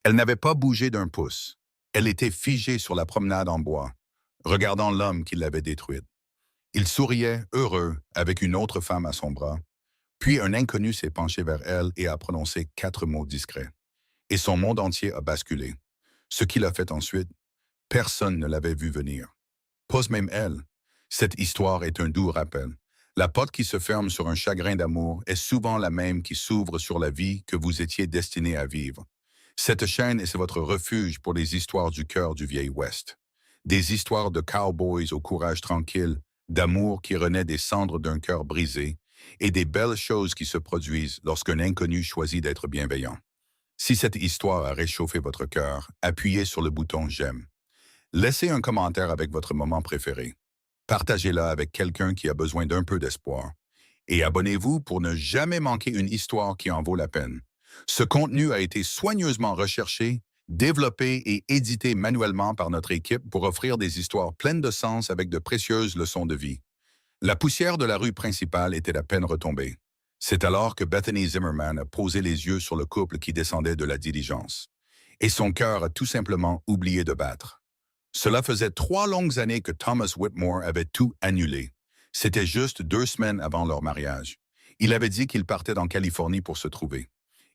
Elle n'avait pas bougé d'un pouce. Elle était figée sur la promenade en bois, regardant l'homme qui l'avait détruite. Il souriait, heureux, avec une autre femme à son bras. Puis un inconnu s'est penché vers elle et a prononcé 4 mots discrets. Et son monde entier a basculé. Ce qu'il a fait ensuite, personne ne l'avait vu venir. Pas même elle. Cette histoire est un doux rappel. La porte qui se ferme sur un chagrin d'amour est souvent la même qui s'ouvre sur la vie que vous étiez destiné à vivre. Cette chaîne est votre refuge pour les histoires du cœur du vieil Ouest. Des histoires de cowboys au courage tranquille, d'amour qui renaît des cendres d'un cœur brisé, et des belles choses qui se produisent lorsqu'un inconnu choisit d'être bienveillant. Si cette histoire a réchauffé votre cœur, appuyez sur le bouton «J'aime». Laissez un commentaire avec votre moment préféré. Partagez-la avec quelqu'un qui a besoin d'un peu d'espoir. Et abonnez-vous pour ne jamais manquer une histoire qui en vaut la peine. Ce contenu a été soigneusement recherché, développé et édité manuellement par notre équipe pour offrir des histoires pleines de sens avec de précieuses leçons de vie. La poussière de la rue principale était à peine retombée. C'est alors que Bethany Zimmerman a posé les yeux sur le couple qui descendait de la diligence. Et son cœur a tout simplement oublié de battre. Cela faisait 3 longues années que Thomas Whitmore avait tout annulé. C'était juste 2 semaines avant leur mariage. Il avait dit qu'il partait en Californie pour se trouver.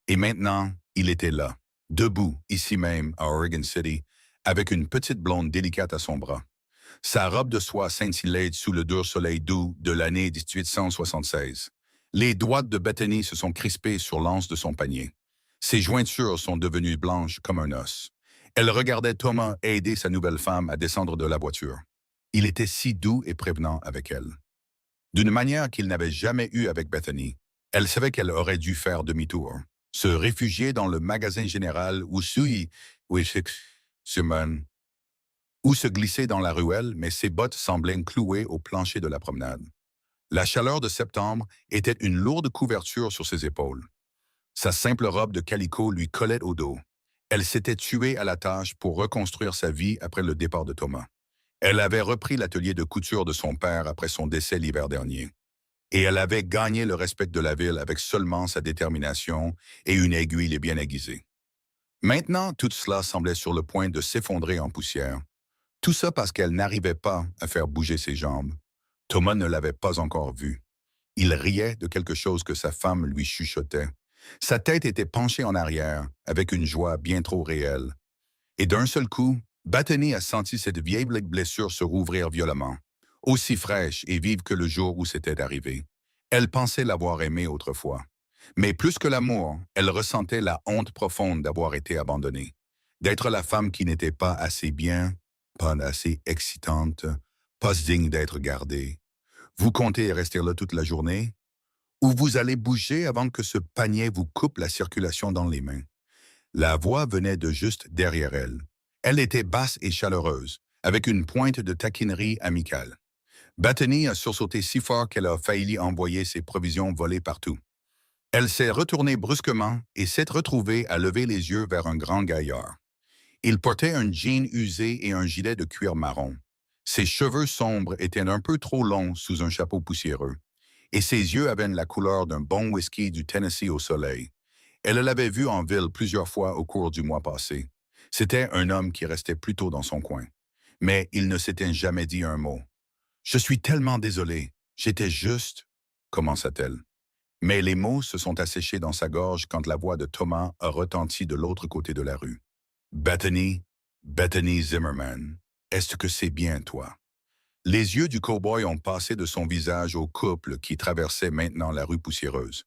Et maintenant, il était là, debout, ici même, à Oregon City, avec une petite blonde délicate à son bras. Sa robe de soie scintillait sous le dur soleil doux de l'année 1876. Les doigts de Bethany se sont crispés sur l'anse de son panier. Ses jointures sont devenues blanches comme un os. Elle regardait Thomas aider sa nouvelle femme à descendre de la voiture. Il était si doux et prévenant avec elle. D'une manière qu'il n'avait jamais eue avec Bethany, elle savait qu'elle aurait dû faire demi-tour, se réfugier dans le magasin général ou se glisser dans la ruelle, mais ses bottes semblaient clouées au plancher de la promenade. La chaleur de septembre était une lourde couverture sur ses épaules. Sa simple robe de calicot lui collait au dos. Elle s'était tuée à la tâche pour reconstruire sa vie après le départ de Thomas. Elle avait repris l'atelier de couture de son père après son décès l'hiver dernier. Et elle avait gagné le respect de la ville avec seulement sa détermination et une aiguille bien aiguisée. Maintenant, tout cela semblait sur le point de s'effondrer en poussière. Tout ça parce qu'elle n'arrivait pas à faire bouger ses jambes. Thomas ne l'avait pas encore vue. Il riait de quelque chose que sa femme lui chuchotait. Sa tête était penchée en arrière, avec une joie bien trop réelle. Et d'un seul coup, Bethany a senti cette vieille blessure se rouvrir violemment, aussi fraîche et vive que le jour où c'était arrivé. Elle pensait l'avoir aimé autrefois. Mais plus que l'amour, elle ressentait la honte profonde d'avoir été abandonnée, d'être la femme qui n'était pas assez bien, pas assez excitante, pas digne d'être gardée. Vous comptez rester là toute la journée? Ou vous allez bouger avant que ce panier vous coupe la circulation dans les mains? La voix venait de juste derrière elle. Elle était basse et chaleureuse, avec une pointe de taquinerie amicale. Bethany a sursauté si fort qu'elle a failli envoyer ses provisions voler partout. Elle s'est retournée brusquement et s'est retrouvée à lever les yeux vers un grand gaillard. Il portait un jean usé et un gilet de cuir marron. Ses cheveux sombres étaient un peu trop longs sous un chapeau poussiéreux, et ses yeux avaient la couleur d'un bon whisky du Tennessee au soleil. Elle l'avait vu en ville plusieurs fois au cours du mois passé. C'était un homme qui restait plutôt dans son coin. Mais il ne s'était jamais dit un mot. « Je suis tellement désolé. J'étais juste... » commença-t-elle. Mais les mots se sont asséchés dans sa gorge quand la voix de Thomas a retenti de l'autre côté de la rue. Bethany, Bethany Zimmerman, est-ce que c'est bien toi? Les yeux du cow-boy ont passé de son visage au couple qui traversait maintenant la rue poussiéreuse.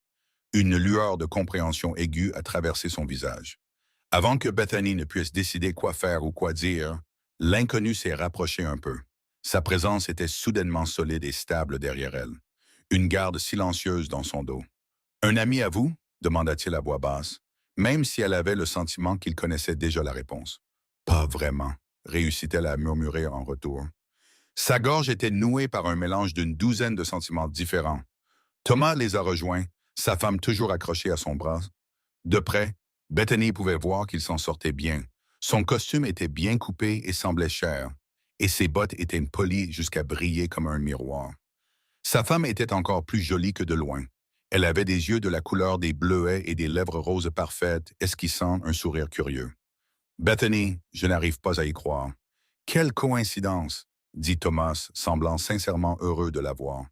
Une lueur de compréhension aiguë a traversé son visage. Avant que Bethany ne puisse décider quoi faire ou quoi dire, l'inconnu s'est rapproché un peu. Sa présence était soudainement solide et stable derrière elle. Une garde silencieuse dans son dos. « Un ami à vous? » demanda-t-il à voix basse, même si elle avait le sentiment qu'il connaissait déjà la réponse. « Pas vraiment, » réussit-elle à murmurer en retour. Sa gorge était nouée par un mélange d'une douzaine de sentiments différents. Thomas les a rejoints, sa femme toujours accrochée à son bras. De près, Bethany pouvait voir qu'il s'en sortait bien. Son costume était bien coupé et semblait cher, et ses bottes étaient polies jusqu'à briller comme un miroir. Sa femme était encore plus jolie que de loin. Elle avait des yeux de la couleur des bleuets et des lèvres roses parfaites, esquissant un sourire curieux. Bethany, je n'arrive pas à y croire. Quelle coïncidence, dit Thomas, semblant sincèrement heureux de la voir.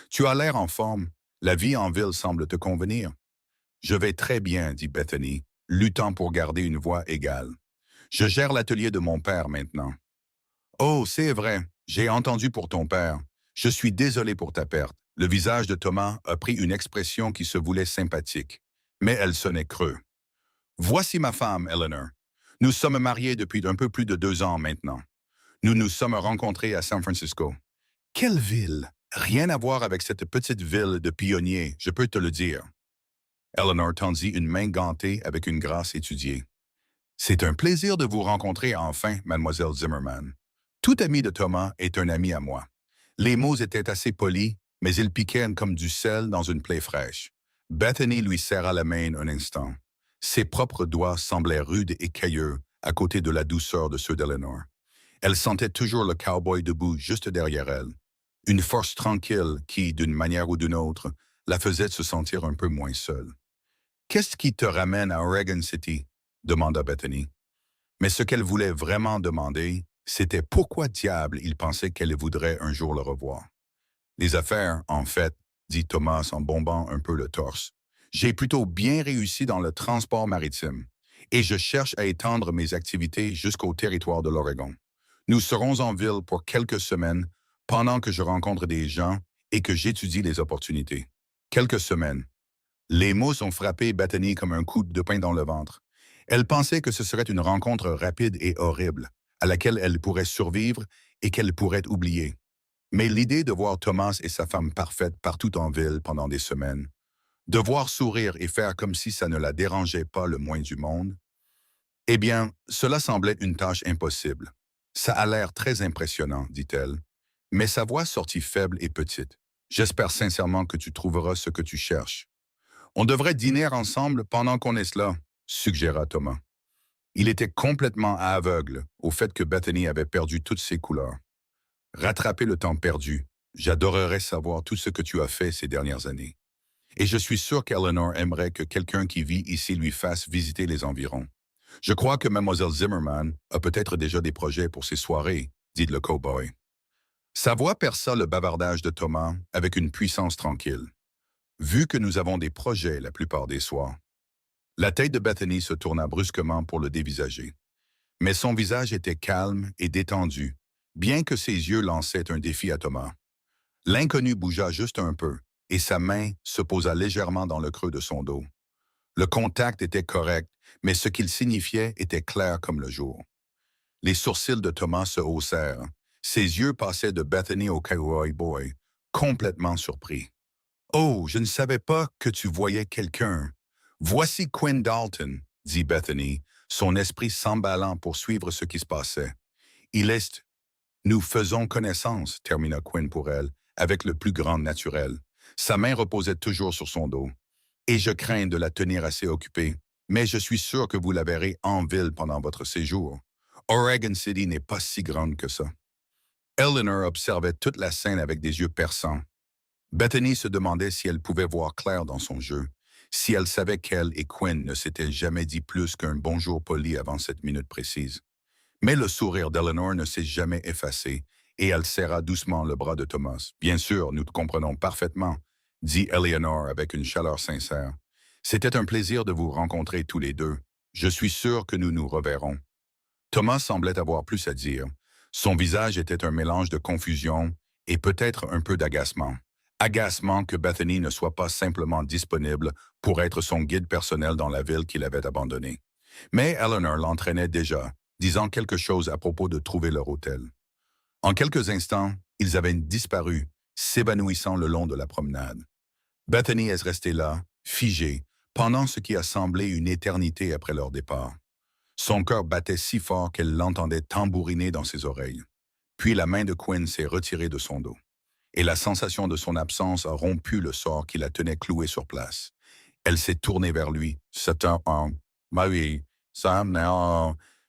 Tu as l'air en forme. La vie en ville semble te convenir. Je vais très bien, dit Bethany, luttant pour garder une voix égale. Je gère l'atelier de mon père maintenant. Oh, c'est vrai, j'ai entendu pour ton père. Je suis désolé pour ta perte. Le visage de Thomas a pris une expression qui se voulait sympathique, mais elle sonnait creux. Voici ma femme, Eleanor. Nous sommes mariés depuis un peu plus de 2 ans maintenant. Nous nous sommes rencontrés à San Francisco. Quelle ville! Rien à voir avec cette petite ville de pionniers, je peux te le dire. Eleanor tendit une main gantée avec une grâce étudiée. C'est un plaisir de vous rencontrer enfin, mademoiselle Zimmerman. Tout ami de Thomas est un ami à moi. Les mots étaient assez polis, mais ils piquaient comme du sel dans une plaie fraîche. Bethany lui serra la main un instant. Ses propres doigts semblaient rudes et cailleux à côté de la douceur de ceux d'Eleanor. Elle sentait toujours le cowboy debout juste derrière elle. Une force tranquille qui, d'une manière ou d'une autre, la faisait se sentir un peu moins seule. « Qu'est-ce qui te ramène à Oregon City? » demanda Bethany. Mais ce qu'elle voulait vraiment demander, c'était pourquoi diable il pensait qu'elle voudrait un jour le revoir. « Les affaires, en fait, dit Thomas en bombant un peu le torse. J'ai plutôt bien réussi dans le transport maritime, et je cherche à étendre mes activités jusqu'au territoire de l'Oregon. Nous serons en ville pour quelques semaines pendant que je rencontre des gens et que j'étudie les opportunités. Quelques semaines. Les mots ont frappé Bethany comme un coup de pain dans le ventre. Elle pensait que ce serait une rencontre rapide et horrible, à laquelle elle pourrait survivre et qu'elle pourrait oublier. Mais l'idée de voir Thomas et sa femme parfaite partout en ville pendant des semaines, de voir sourire et faire comme si ça ne la dérangeait pas le moins du monde, eh bien, cela semblait une tâche impossible. Ça a l'air très impressionnant, dit-elle, mais sa voix sortit faible et petite. J'espère sincèrement que tu trouveras ce que tu cherches. On devrait dîner ensemble pendant qu'on est cela, suggéra Thomas. Il était complètement aveugle au fait que Bethany avait perdu toutes ses couleurs. Rattraper le temps perdu, j'adorerais savoir tout ce que tu as fait ces dernières années. Et je suis sûr qu'Eleanor aimerait que quelqu'un qui vit ici lui fasse visiter les environs. Je crois que Mademoiselle Zimmerman a peut-être déjà des projets pour ses soirées, dit le cow-boy. Sa voix perça le bavardage de Thomas avec une puissance tranquille. Vu que nous avons des projets la plupart des soirs. La tête de Bethany se tourna brusquement pour le dévisager. Mais son visage était calme et détendu, bien que ses yeux lançaient un défi à Thomas. L'inconnu bougea juste un peu, et sa main se posa légèrement dans le creux de son dos. Le contact était correct, mais ce qu'il signifiait était clair comme le jour. Les sourcils de Thomas se haussèrent. Ses yeux passaient de Bethany au cowboy boy, complètement surpris. « Oh, je ne savais pas que tu voyais quelqu'un. Voici Quinn Dalton, dit Bethany, son esprit s'emballant pour suivre ce qui se passait. Il est... Nous faisons connaissance, termina Quinn pour elle, avec le plus grand naturel. Sa main reposait toujours sur son dos. Et je crains de la tenir assez occupée, mais je suis sûr que vous la verrez en ville pendant votre séjour. Oregon City n'est pas si grande que ça. Eleanor observait toute la scène avec des yeux perçants. Bethany se demandait si elle pouvait voir clair dans son jeu, si elle savait qu'elle et Quinn ne s'étaient jamais dit plus qu'un bonjour poli avant cette minute précise. Mais le sourire d'Eleanor ne s'est jamais effacé, et elle serra doucement le bras de Thomas. « Bien sûr, nous te comprenons parfaitement, » dit Eleanor avec une chaleur sincère. « C'était un plaisir de vous rencontrer tous les deux. Je suis sûr que nous nous reverrons. » Thomas semblait avoir plus à dire. Son visage était un mélange de confusion et peut-être un peu d'agacement. Agacement que Bethany ne soit pas simplement disponible pour être son guide personnel dans la ville qu'il avait abandonnée. Mais Eleanor l'entraînait déjà, disant quelque chose à propos de trouver leur hôtel. En quelques instants, ils avaient disparu, s'évanouissant le long de la promenade. Bethany est restée là, figée, pendant ce qui a semblé une éternité après leur départ. Son cœur battait si fort qu'elle l'entendait tambouriner dans ses oreilles. Puis la main de Quinn s'est retirée de son dos. Et la sensation de son absence a rompu le sort qui la tenait clouée sur place. Elle s'est tournée vers lui,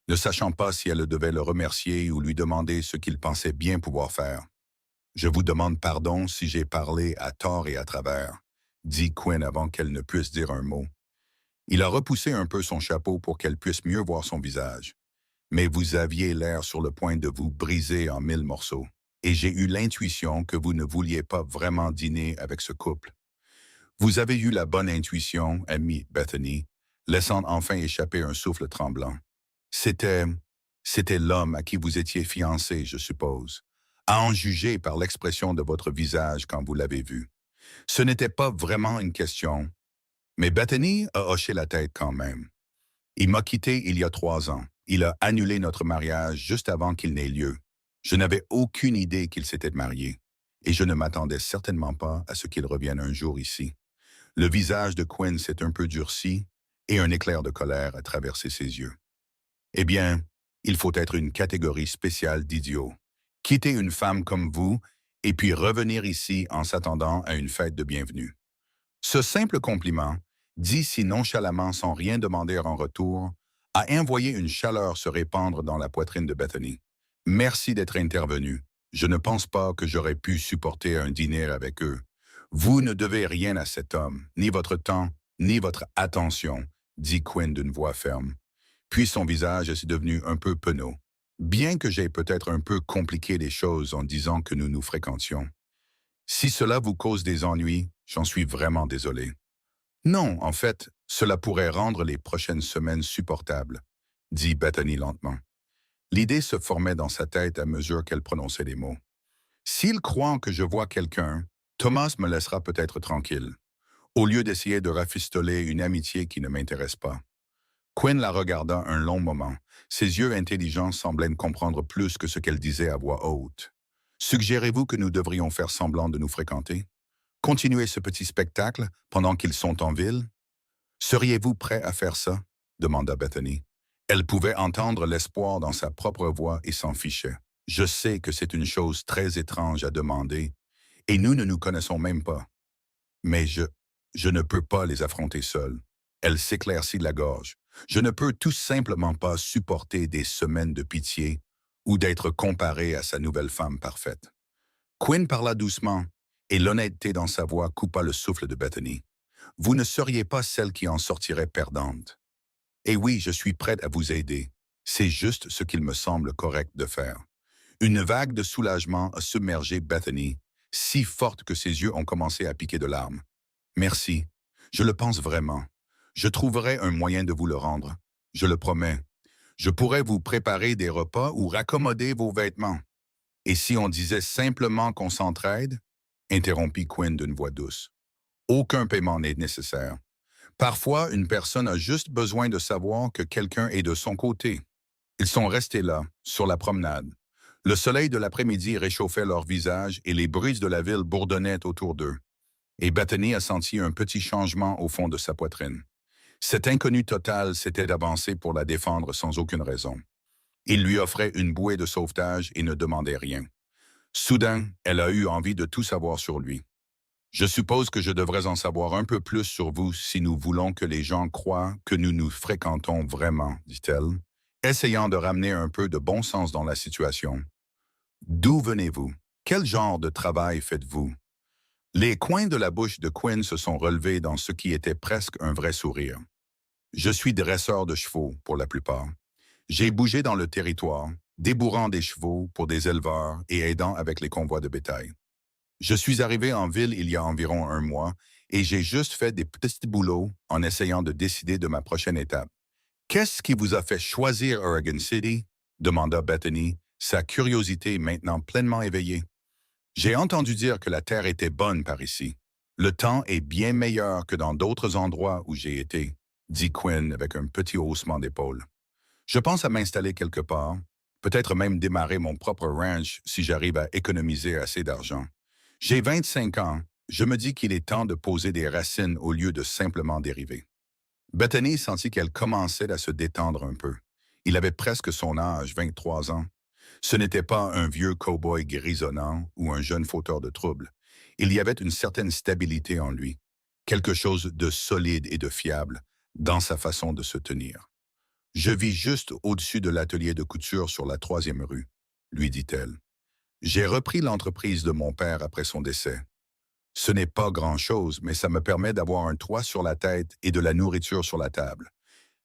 ne sachant pas si elle devait le remercier ou lui demander ce qu'il pensait bien pouvoir faire. « Je vous demande pardon si j'ai parlé à tort et à travers, » dit Quinn avant qu'elle ne puisse dire un mot. Il a repoussé un peu son chapeau pour qu'elle puisse mieux voir son visage. mais vous aviez l'air sur le point de vous briser en 1000 morceaux. Et j'ai eu l'intuition que vous ne vouliez pas vraiment dîner avec ce couple. Vous avez eu la bonne intuition, amie Bethany, laissant enfin échapper un souffle tremblant. C'était... c'était l'homme à qui vous étiez fiancé, je suppose, à en juger par l'expression de votre visage quand vous l'avez vu. Ce n'était pas vraiment une question, mais Bethany a hoché la tête quand même. Il m'a quitté il y a 3 ans. Il a annulé notre mariage juste avant qu'il n'ait lieu. Je n'avais aucune idée qu'il s'était marié, et je ne m'attendais certainement pas à ce qu'il revienne un jour ici. Le visage de Quinn s'est un peu durci, et un éclair de colère a traversé ses yeux. Eh bien, il faut être une catégorie spéciale d'idiots. Quitter une femme comme vous, et puis revenir ici en s'attendant à une fête de bienvenue. Ce simple compliment, dit si nonchalamment sans rien demander en retour, a envoyé une chaleur se répandre dans la poitrine de Bethany. Merci d'être intervenu. Je ne pense pas que j'aurais pu supporter un dîner avec eux. Vous ne devez rien à cet homme, ni votre temps, ni votre attention, dit Quinn d'une voix ferme. Puis son visage est devenu un peu penaud. Bien que j'aie peut-être un peu compliqué les choses en disant que nous nous fréquentions. Si cela vous cause des ennuis, j'en suis vraiment désolé. Non, en fait, cela pourrait rendre les prochaines semaines supportables, dit Bethany lentement. L'idée se formait dans sa tête à mesure qu'elle prononçait les mots. S'il croit que je vois quelqu'un, Thomas me laissera peut-être tranquille, au lieu d'essayer de rafistoler une amitié qui ne m'intéresse pas. Quinn la regarda un long moment. Ses yeux intelligents semblaient comprendre plus que ce qu'elle disait à voix haute. Suggérez-vous que nous devrions faire semblant de nous fréquenter? Continuer ce petit spectacle pendant qu'ils sont en ville? Seriez-vous prêt à faire ça? Demanda Bethany. Elle pouvait entendre l'espoir dans sa propre voix et s'en fichait. Je sais que c'est une chose très étrange à demander, et nous ne nous connaissons même pas. Mais je ne peux pas les affronter seul. Elle s'éclaircit la gorge. Je ne peux tout simplement pas supporter des semaines de pitié ou d'être comparé à sa nouvelle femme parfaite. Quinn parla doucement, et l'honnêteté dans sa voix coupa le souffle de Bethany. Vous ne seriez pas celle qui en sortirait perdante. Et oui, je suis prête à vous aider. C'est juste ce qu'il me semble correct de faire. Une vague de soulagement a submergé Bethany, si forte que ses yeux ont commencé à piquer de larmes. Merci. Je le pense vraiment. Je trouverai un moyen de vous le rendre. Je le promets. Je pourrais vous préparer des repas ou raccommoder vos vêtements. Et si on disait simplement qu'on s'entraide? Interrompit Quinn d'une voix douce. Aucun paiement n'est nécessaire. Parfois, une personne a juste besoin de savoir que quelqu'un est de son côté. Ils sont restés là, sur la promenade. Le soleil de l'après-midi réchauffait leur visage et les brises de la ville bourdonnaient autour d'eux. Et Bethany a senti un petit changement au fond de sa poitrine. Cet inconnu total s'était avancé pour la défendre sans aucune raison. Il lui offrait une bouée de sauvetage et ne demandait rien. Soudain, elle a eu envie de tout savoir sur lui. Je suppose que je devrais en savoir un peu plus sur vous si nous voulons que les gens croient que nous nous fréquentons vraiment, dit-elle, essayant de ramener un peu de bon sens dans la situation. D'où venez-vous? Quel genre de travail faites-vous? Les coins de la bouche de Quinn se sont relevés dans ce qui était presque un vrai sourire. Je suis dresseur de chevaux, pour la plupart. J'ai bougé dans le territoire, débourrant des chevaux pour des éleveurs et aidant avec les convois de bétail. Je suis arrivé en ville il y a environ 1 mois et j'ai juste fait des petits boulots en essayant de décider de ma prochaine étape. Qu'est-ce qui vous a fait choisir Oregon City? Demanda Bethany, sa curiosité maintenant pleinement éveillée. J'ai entendu dire que la terre était bonne par ici. Le temps est bien meilleur que dans d'autres endroits où j'ai été, dit Quinn avec un petit haussement d'épaule. Je pense à m'installer quelque part, peut-être même démarrer mon propre ranch si j'arrive à économiser assez d'argent. J'ai 25 ans, je me dis qu'il est temps de poser des racines au lieu de simplement dériver. Bethany sentit qu'elle commençait à se détendre un peu. Il avait presque son âge, 23 ans. Ce n'était pas un vieux cow-boy grisonnant ou un jeune fauteur de troubles. Il y avait une certaine stabilité en lui, quelque chose de solide et de fiable dans sa façon de se tenir. « Je vis juste au-dessus de l'atelier de couture sur la 3e rue, » lui dit-elle. « J'ai repris l'entreprise de mon père après son décès. Ce n'est pas grand-chose, mais ça me permet d'avoir un toit sur la tête et de la nourriture sur la table.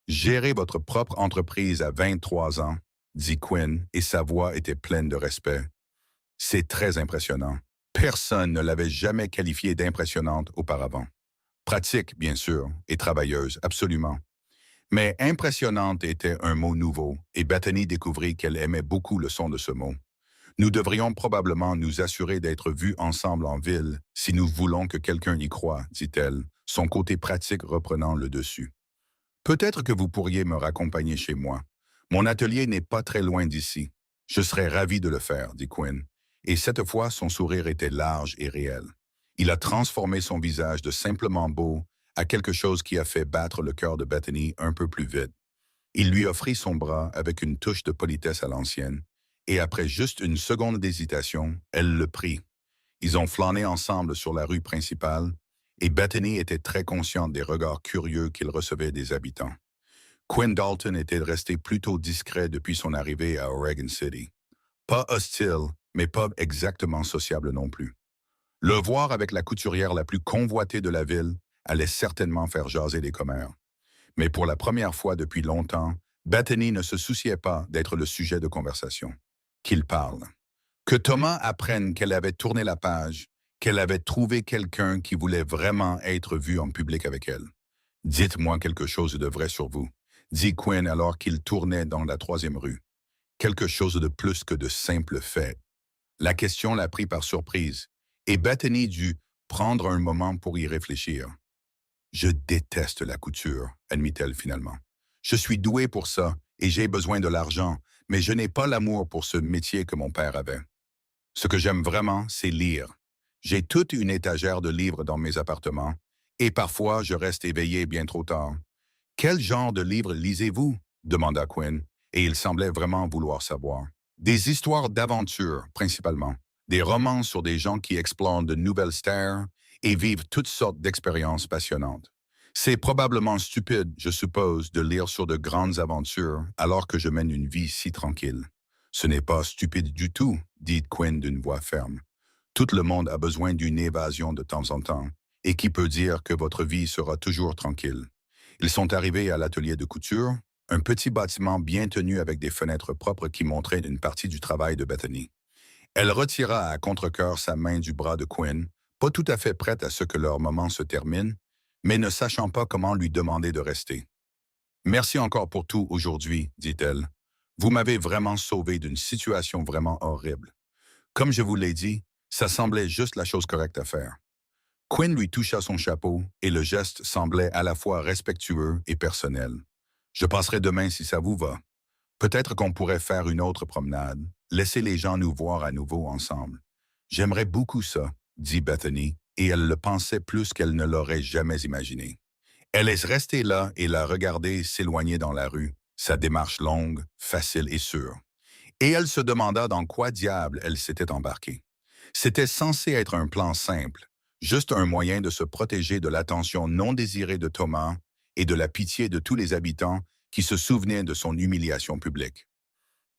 Gérer votre propre entreprise à 23 ans, dit Quinn, et sa voix était pleine de respect. C'est très impressionnant. Personne ne l'avait jamais qualifiée d'impressionnante auparavant. Pratique, bien sûr, et travailleuse, absolument. Mais impressionnante était un mot nouveau, et Bethany découvrit qu'elle aimait beaucoup le son de ce mot. Nous devrions probablement nous assurer d'être vus ensemble en ville si nous voulons que quelqu'un y croie, dit-elle, son côté pratique reprenant le dessus. Peut-être que vous pourriez me raccompagner chez moi. Mon atelier n'est pas très loin d'ici. Je serais ravi de le faire, dit Quinn. Et cette fois, son sourire était large et réel. Il a transformé son visage de simplement beau à quelque chose qui a fait battre le cœur de Bethany un peu plus vite. Il lui offrit son bras avec une touche de politesse à l'ancienne, et après juste une seconde d'hésitation, elle le prit. Ils ont flâné ensemble sur la rue principale, et Bethany était très consciente des regards curieux qu'il recevait des habitants. Quinn Dalton était resté plutôt discret depuis son arrivée à Oregon City. Pas hostile, mais pas exactement sociable non plus. Le voir avec la couturière la plus convoitée de la ville allait certainement faire jaser les commères. Mais pour la première fois depuis longtemps, Bethany ne se souciait pas d'être le sujet de conversation. Qu'il parle. Que Thomas apprenne qu'elle avait tourné la page, qu'elle avait trouvé quelqu'un qui voulait vraiment être vu en public avec elle. Dites-moi quelque chose de vrai sur vous, dit Quinn alors qu'il tournait dans la 3e rue. Quelque chose de plus que de simples faits. La question l'a pris par surprise, et Bethany dut prendre un moment pour y réfléchir. Je déteste la couture, admit-elle finalement. Je suis douée pour ça, et j'ai besoin de l'argent, mais je n'ai pas l'amour pour ce métier que mon père avait. Ce que j'aime vraiment, c'est lire. J'ai toute une étagère de livres dans mes appartements, et parfois je reste éveillé bien trop tard. Quel genre de livres lisez-vous? Demanda Quinn, et il semblait vraiment vouloir savoir. Des histoires d'aventure, principalement. Des romans sur des gens qui explorent de nouvelles terres et vivent toutes sortes d'expériences passionnantes. C'est probablement stupide, je suppose, de lire sur de grandes aventures alors que je mène une vie si tranquille. Ce n'est pas stupide du tout, dit Quinn d'une voix ferme. Tout le monde a besoin d'une évasion de temps en temps, et qui peut dire que votre vie sera toujours tranquille. Ils sont arrivés à l'atelier de couture, un petit bâtiment bien tenu avec des fenêtres propres qui montraient une partie du travail de Bethany. Elle retira à contre-cœur sa main du bras de Quinn, pas tout à fait prête à ce que leur moment se termine, mais ne sachant pas comment lui demander de rester. Merci encore pour tout aujourd'hui, dit-elle. Vous m'avez vraiment sauvé d'une situation vraiment horrible. Comme je vous l'ai dit, ça semblait juste la chose correcte à faire. Quinn lui toucha son chapeau et le geste semblait à la fois respectueux et personnel. Je passerai demain si ça vous va. Peut-être qu'on pourrait faire une autre promenade, laisser les gens nous voir à nouveau ensemble. J'aimerais beaucoup ça, dit Bethany, et elle le pensait plus qu'elle ne l'aurait jamais imaginé. Elle est restée là et la regardait s'éloigner dans la rue, sa démarche longue, facile et sûre. Et elle se demanda dans quoi diable elle s'était embarquée. C'était censé être un plan simple, juste un moyen de se protéger de l'attention non désirée de Thomas et de la pitié de tous les habitants qui se souvenaient de son humiliation publique.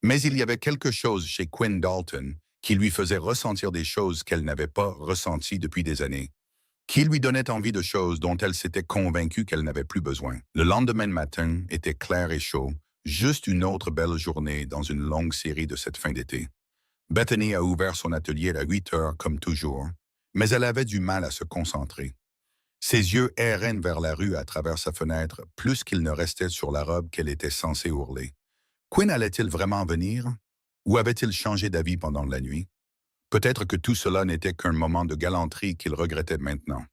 Mais il y avait quelque chose chez Quinn Dalton qui lui faisait ressentir des choses qu'elle n'avait pas ressenties depuis des années, qui lui donnait envie de choses dont elle s'était convaincue qu'elle n'avait plus besoin. Le lendemain matin était clair et chaud, juste une autre belle journée dans une longue série de cette fin d'été. Bethany a ouvert son atelier à 8 heures comme toujours, mais elle avait du mal à se concentrer. Ses yeux erraient vers la rue à travers sa fenêtre plus qu'ils ne restaient sur la robe qu'elle était censée ourler. Quinn allait-il vraiment venir? Ou avait-il changé d'avis pendant la nuit? Peut-être que tout cela n'était qu'un moment de galanterie qu'il regrettait maintenant.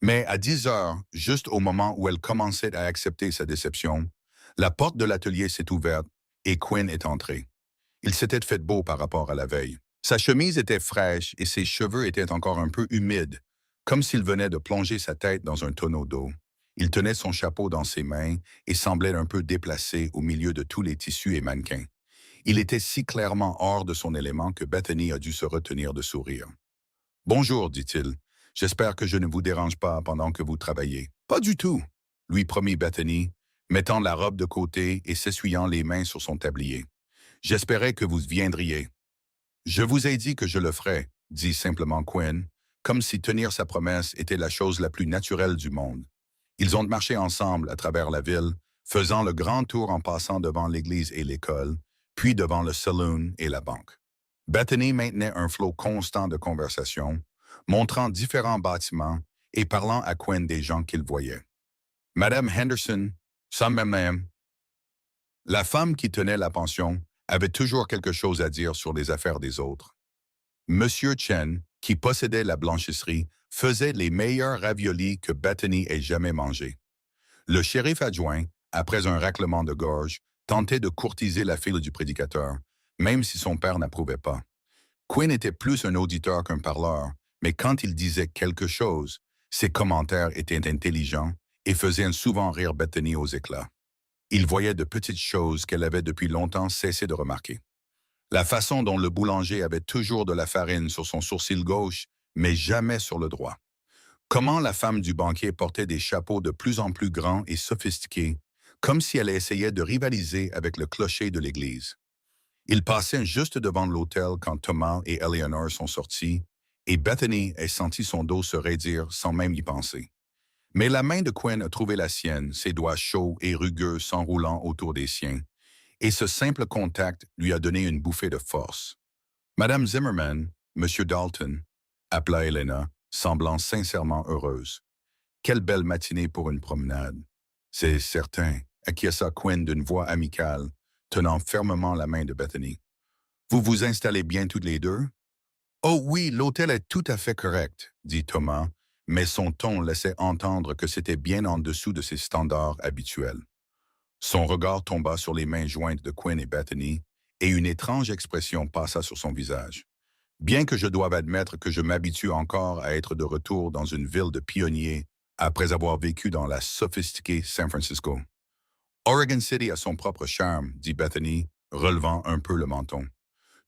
Mais à 10 heures, juste au moment où elle commençait à accepter sa déception, la porte de l'atelier s'est ouverte et Quinn est entré. Il s'était fait beau par rapport à la veille. Sa chemise était fraîche et ses cheveux étaient encore un peu humides, comme s'il venait de plonger sa tête dans un tonneau d'eau. Il tenait son chapeau dans ses mains et semblait un peu déplacé au milieu de tous les tissus et mannequins. Il était si clairement hors de son élément que Bethany a dû se retenir de sourire. « Bonjour, dit-il. J'espère que je ne vous dérange pas pendant que vous travaillez. »« Pas du tout, » lui promit Bethany, mettant la robe de côté et s'essuyant les mains sur son tablier. « J'espérais que vous viendriez. »« Je vous ai dit que je le ferais, » dit simplement Quinn, comme si tenir sa promesse était la chose la plus naturelle du monde. Ils ont marché ensemble à travers la ville, faisant le grand tour en passant devant l'église et l'école, puis devant le saloon et la banque. Bethany maintenait un flot constant de conversation, montrant différents bâtiments et parlant à Quinn des gens qu'il voyait. Madame Henderson, ça même. La femme qui tenait la pension avait toujours quelque chose à dire sur les affaires des autres. Monsieur Chen, qui possédait la blanchisserie, faisait les meilleurs raviolis que Bethany ait jamais mangés. Le shérif adjoint, après un raclement de gorge, tentait de courtiser la fille du prédicateur, même si son père n'approuvait pas. Quinn était plus un auditeur qu'un parleur, mais quand il disait quelque chose, ses commentaires étaient intelligents et faisaient souvent rire Bethany aux éclats. Il voyait de petites choses qu'elle avait depuis longtemps cessé de remarquer. La façon dont le boulanger avait toujours de la farine sur son sourcil gauche, mais jamais sur le droit. Comment la femme du banquier portait des chapeaux de plus en plus grands et sophistiqués, comme si elle essayait de rivaliser avec le clocher de l'église. Il passait juste devant l'hôtel quand Thomas et Eleanor sont sortis, et Bethany a senti son dos se raidir sans même y penser. Mais la main de Quinn a trouvé la sienne, ses doigts chauds et rugueux s'enroulant autour des siens, et ce simple contact lui a donné une bouffée de force. Madame Zimmerman, Monsieur Dalton, appela Helena, semblant sincèrement heureuse. Quelle belle matinée pour une promenade. C'est certain, acquiesça Quinn d'une voix amicale, tenant fermement la main de Bethany. Vous vous installez bien toutes les deux? Oh oui, l'hôtel est tout à fait correct, dit Thomas, mais son ton laissait entendre que c'était bien en dessous de ses standards habituels. Son regard tomba sur les mains jointes de Quinn et Bethany, et une étrange expression passa sur son visage. Bien que je doive admettre que je m'habitue encore à être de retour dans une ville de pionniers après avoir vécu dans la sophistiquée San Francisco. Oregon City a son propre charme, dit Bethany, relevant un peu le menton.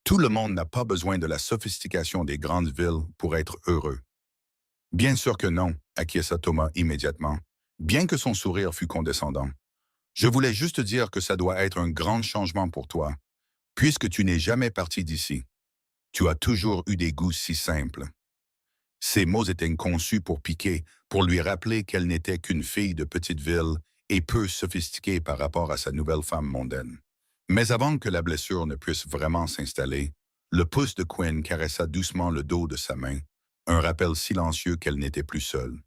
Tout le monde n'a pas besoin de la sophistication des grandes villes pour être heureux. Bien sûr que non, acquiesça Thomas immédiatement, bien que son sourire fût condescendant. Je voulais juste dire que ça doit être un grand changement pour toi, puisque tu n'es jamais parti d'ici. Tu as toujours eu des goûts si simples. Ces mots étaient conçus pour piquer, pour lui rappeler qu'elle n'était qu'une fille de petite ville et peu sophistiquée par rapport à sa nouvelle femme mondaine. Mais avant que la blessure ne puisse vraiment s'installer, le pouce de Quinn caressa doucement le dos de sa main, un rappel silencieux qu'elle n'était plus seule.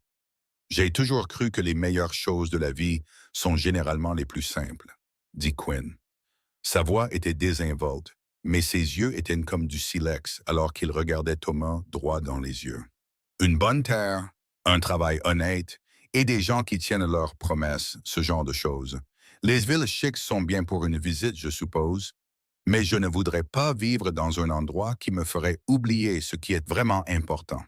J'ai toujours cru que les meilleures choses de la vie sont généralement les plus simples, dit Quinn. Sa voix était désinvolte, mais ses yeux étaient comme du silex alors qu'il regardait Thomas droit dans les yeux. Une bonne terre, un travail honnête et des gens qui tiennent leurs promesses, ce genre de choses. Les villes chics sont bien pour une visite, je suppose, mais je ne voudrais pas vivre dans un endroit qui me ferait oublier ce qui est vraiment important.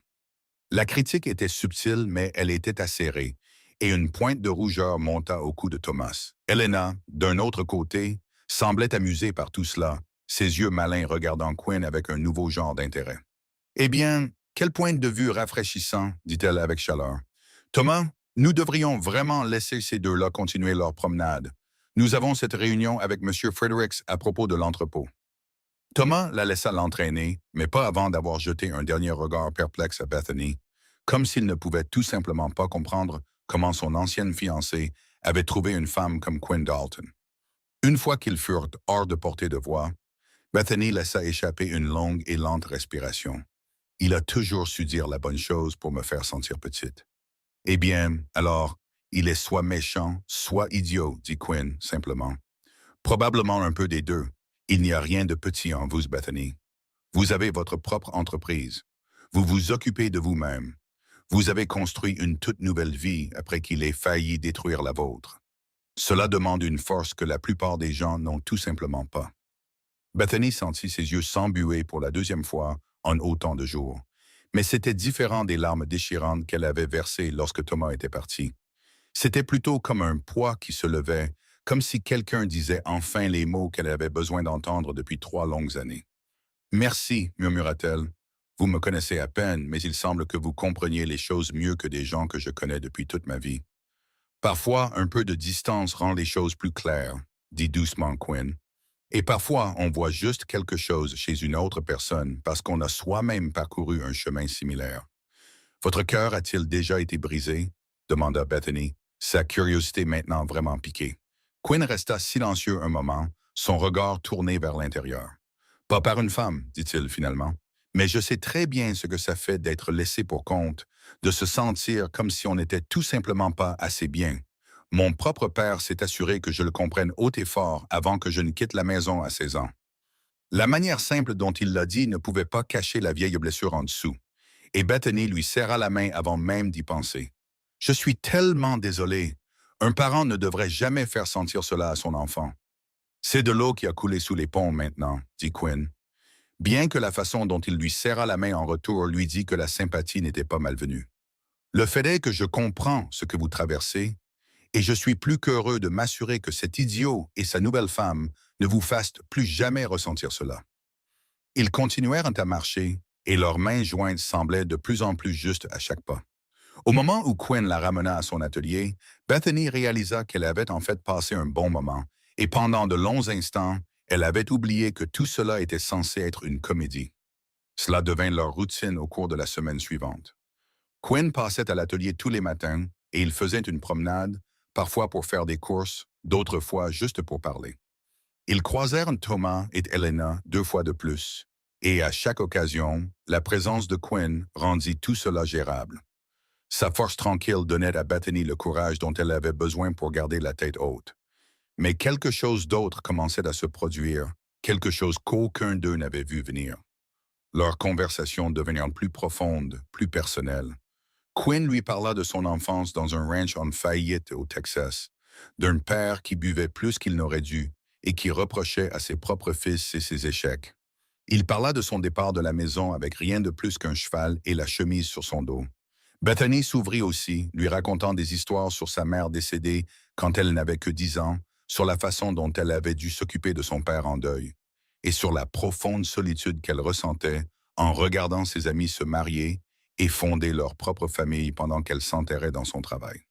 La critique était subtile, mais elle était acérée, et une pointe de rougeur monta au cou de Thomas. Helena, d'un autre côté, semblait amusée par tout cela, ses yeux malins regardant Quinn avec un nouveau genre d'intérêt. « Eh bien, quel point de vue rafraîchissant, dit-elle avec chaleur. Thomas, nous devrions vraiment laisser ces deux-là continuer leur promenade. Nous avons cette réunion avec M. Fredericks à propos de l'entrepôt. » Thomas la laissa l'entraîner, mais pas avant d'avoir jeté un dernier regard perplexe à Bethany, comme s'il ne pouvait tout simplement pas comprendre comment son ancienne fiancée avait trouvé une femme comme Quinn Dalton. Une fois qu'ils furent hors de portée de voix, Bethany laissa échapper une longue et lente respiration. Il a toujours su dire la bonne chose pour me faire sentir petite. Eh bien, alors, il est soit méchant, soit idiot, dit Quinn, simplement. Probablement un peu des deux. Il n'y a rien de petit en vous, Bethany. Vous avez votre propre entreprise. Vous vous occupez de vous-même. Vous avez construit une toute nouvelle vie après qu'il ait failli détruire la vôtre. Cela demande une force que la plupart des gens n'ont tout simplement pas. Bethany sentit ses yeux s'embuer pour la deuxième fois en autant de jours. Mais c'était différent des larmes déchirantes qu'elle avait versées lorsque Thomas était parti. C'était plutôt comme un poids qui se levait, comme si quelqu'un disait enfin les mots qu'elle avait besoin d'entendre depuis 3 longues années. « Merci, murmura-t-elle. Vous me connaissez à peine, mais il semble que vous compreniez les choses mieux que des gens que je connais depuis toute ma vie. Parfois, un peu de distance rend les choses plus claires, dit doucement Quinn. Et parfois, on voit juste quelque chose chez une autre personne parce qu'on a soi-même parcouru un chemin similaire. Votre cœur a-t-il déjà été brisé? Demanda Bethany, sa curiosité maintenant vraiment piquée. Quinn resta silencieux un moment, son regard tourné vers l'intérieur. Pas par une femme, dit-il finalement, mais je sais très bien ce que ça fait d'être laissé pour compte, de se sentir comme si on n'était tout simplement pas assez bien. Mon propre père s'est assuré que je le comprenne haut et fort avant que je ne quitte la maison à 16 ans. La manière simple dont il l'a dit ne pouvait pas cacher la vieille blessure en dessous, et Bethany lui serra la main avant même d'y penser. Je suis tellement désolé. Un parent ne devrait jamais faire sentir cela à son enfant. C'est de l'eau qui a coulé sous les ponts maintenant, dit Quinn. Bien que la façon dont il lui serra la main en retour lui dit que la sympathie n'était pas malvenue. Le fait est que je comprends ce que vous traversez, et je suis plus qu'heureux de m'assurer que cet idiot et sa nouvelle femme ne vous fassent plus jamais ressentir cela. Ils continuèrent à marcher, et leurs mains jointes semblaient de plus en plus justes à chaque pas. Au moment où Quinn la ramena à son atelier, Bethany réalisa qu'elle avait en fait passé un bon moment, et pendant de longs instants, elle avait oublié que tout cela était censé être une comédie. Cela devint leur routine au cours de la semaine suivante. Quinn passait à l'atelier tous les matins, et ils faisaient une promenade, parfois pour faire des courses, d'autres fois juste pour parler. Ils croisèrent Thomas et Helena 2 fois de plus, et à chaque occasion, la présence de Quinn rendit tout cela gérable. Sa force tranquille donnait à Bethany le courage dont elle avait besoin pour garder la tête haute. Mais quelque chose d'autre commençait à se produire, quelque chose qu'aucun d'eux n'avait vu venir. Leurs conversations devinrent plus profondes, plus personnelles. Quinn lui parla de son enfance dans un ranch en faillite au Texas, d'un père qui buvait plus qu'il n'aurait dû et qui reprochait à ses propres fils et ses échecs. Il parla de son départ de la maison avec rien de plus qu'un cheval et la chemise sur son dos. Bethany s'ouvrit aussi, lui racontant des histoires sur sa mère décédée quand elle n'avait que 10 ans, sur la façon dont elle avait dû s'occuper de son père en deuil, et sur la profonde solitude qu'elle ressentait en regardant ses amis se marier et fonder leur propre famille pendant qu'elle s'enterrait dans son travail.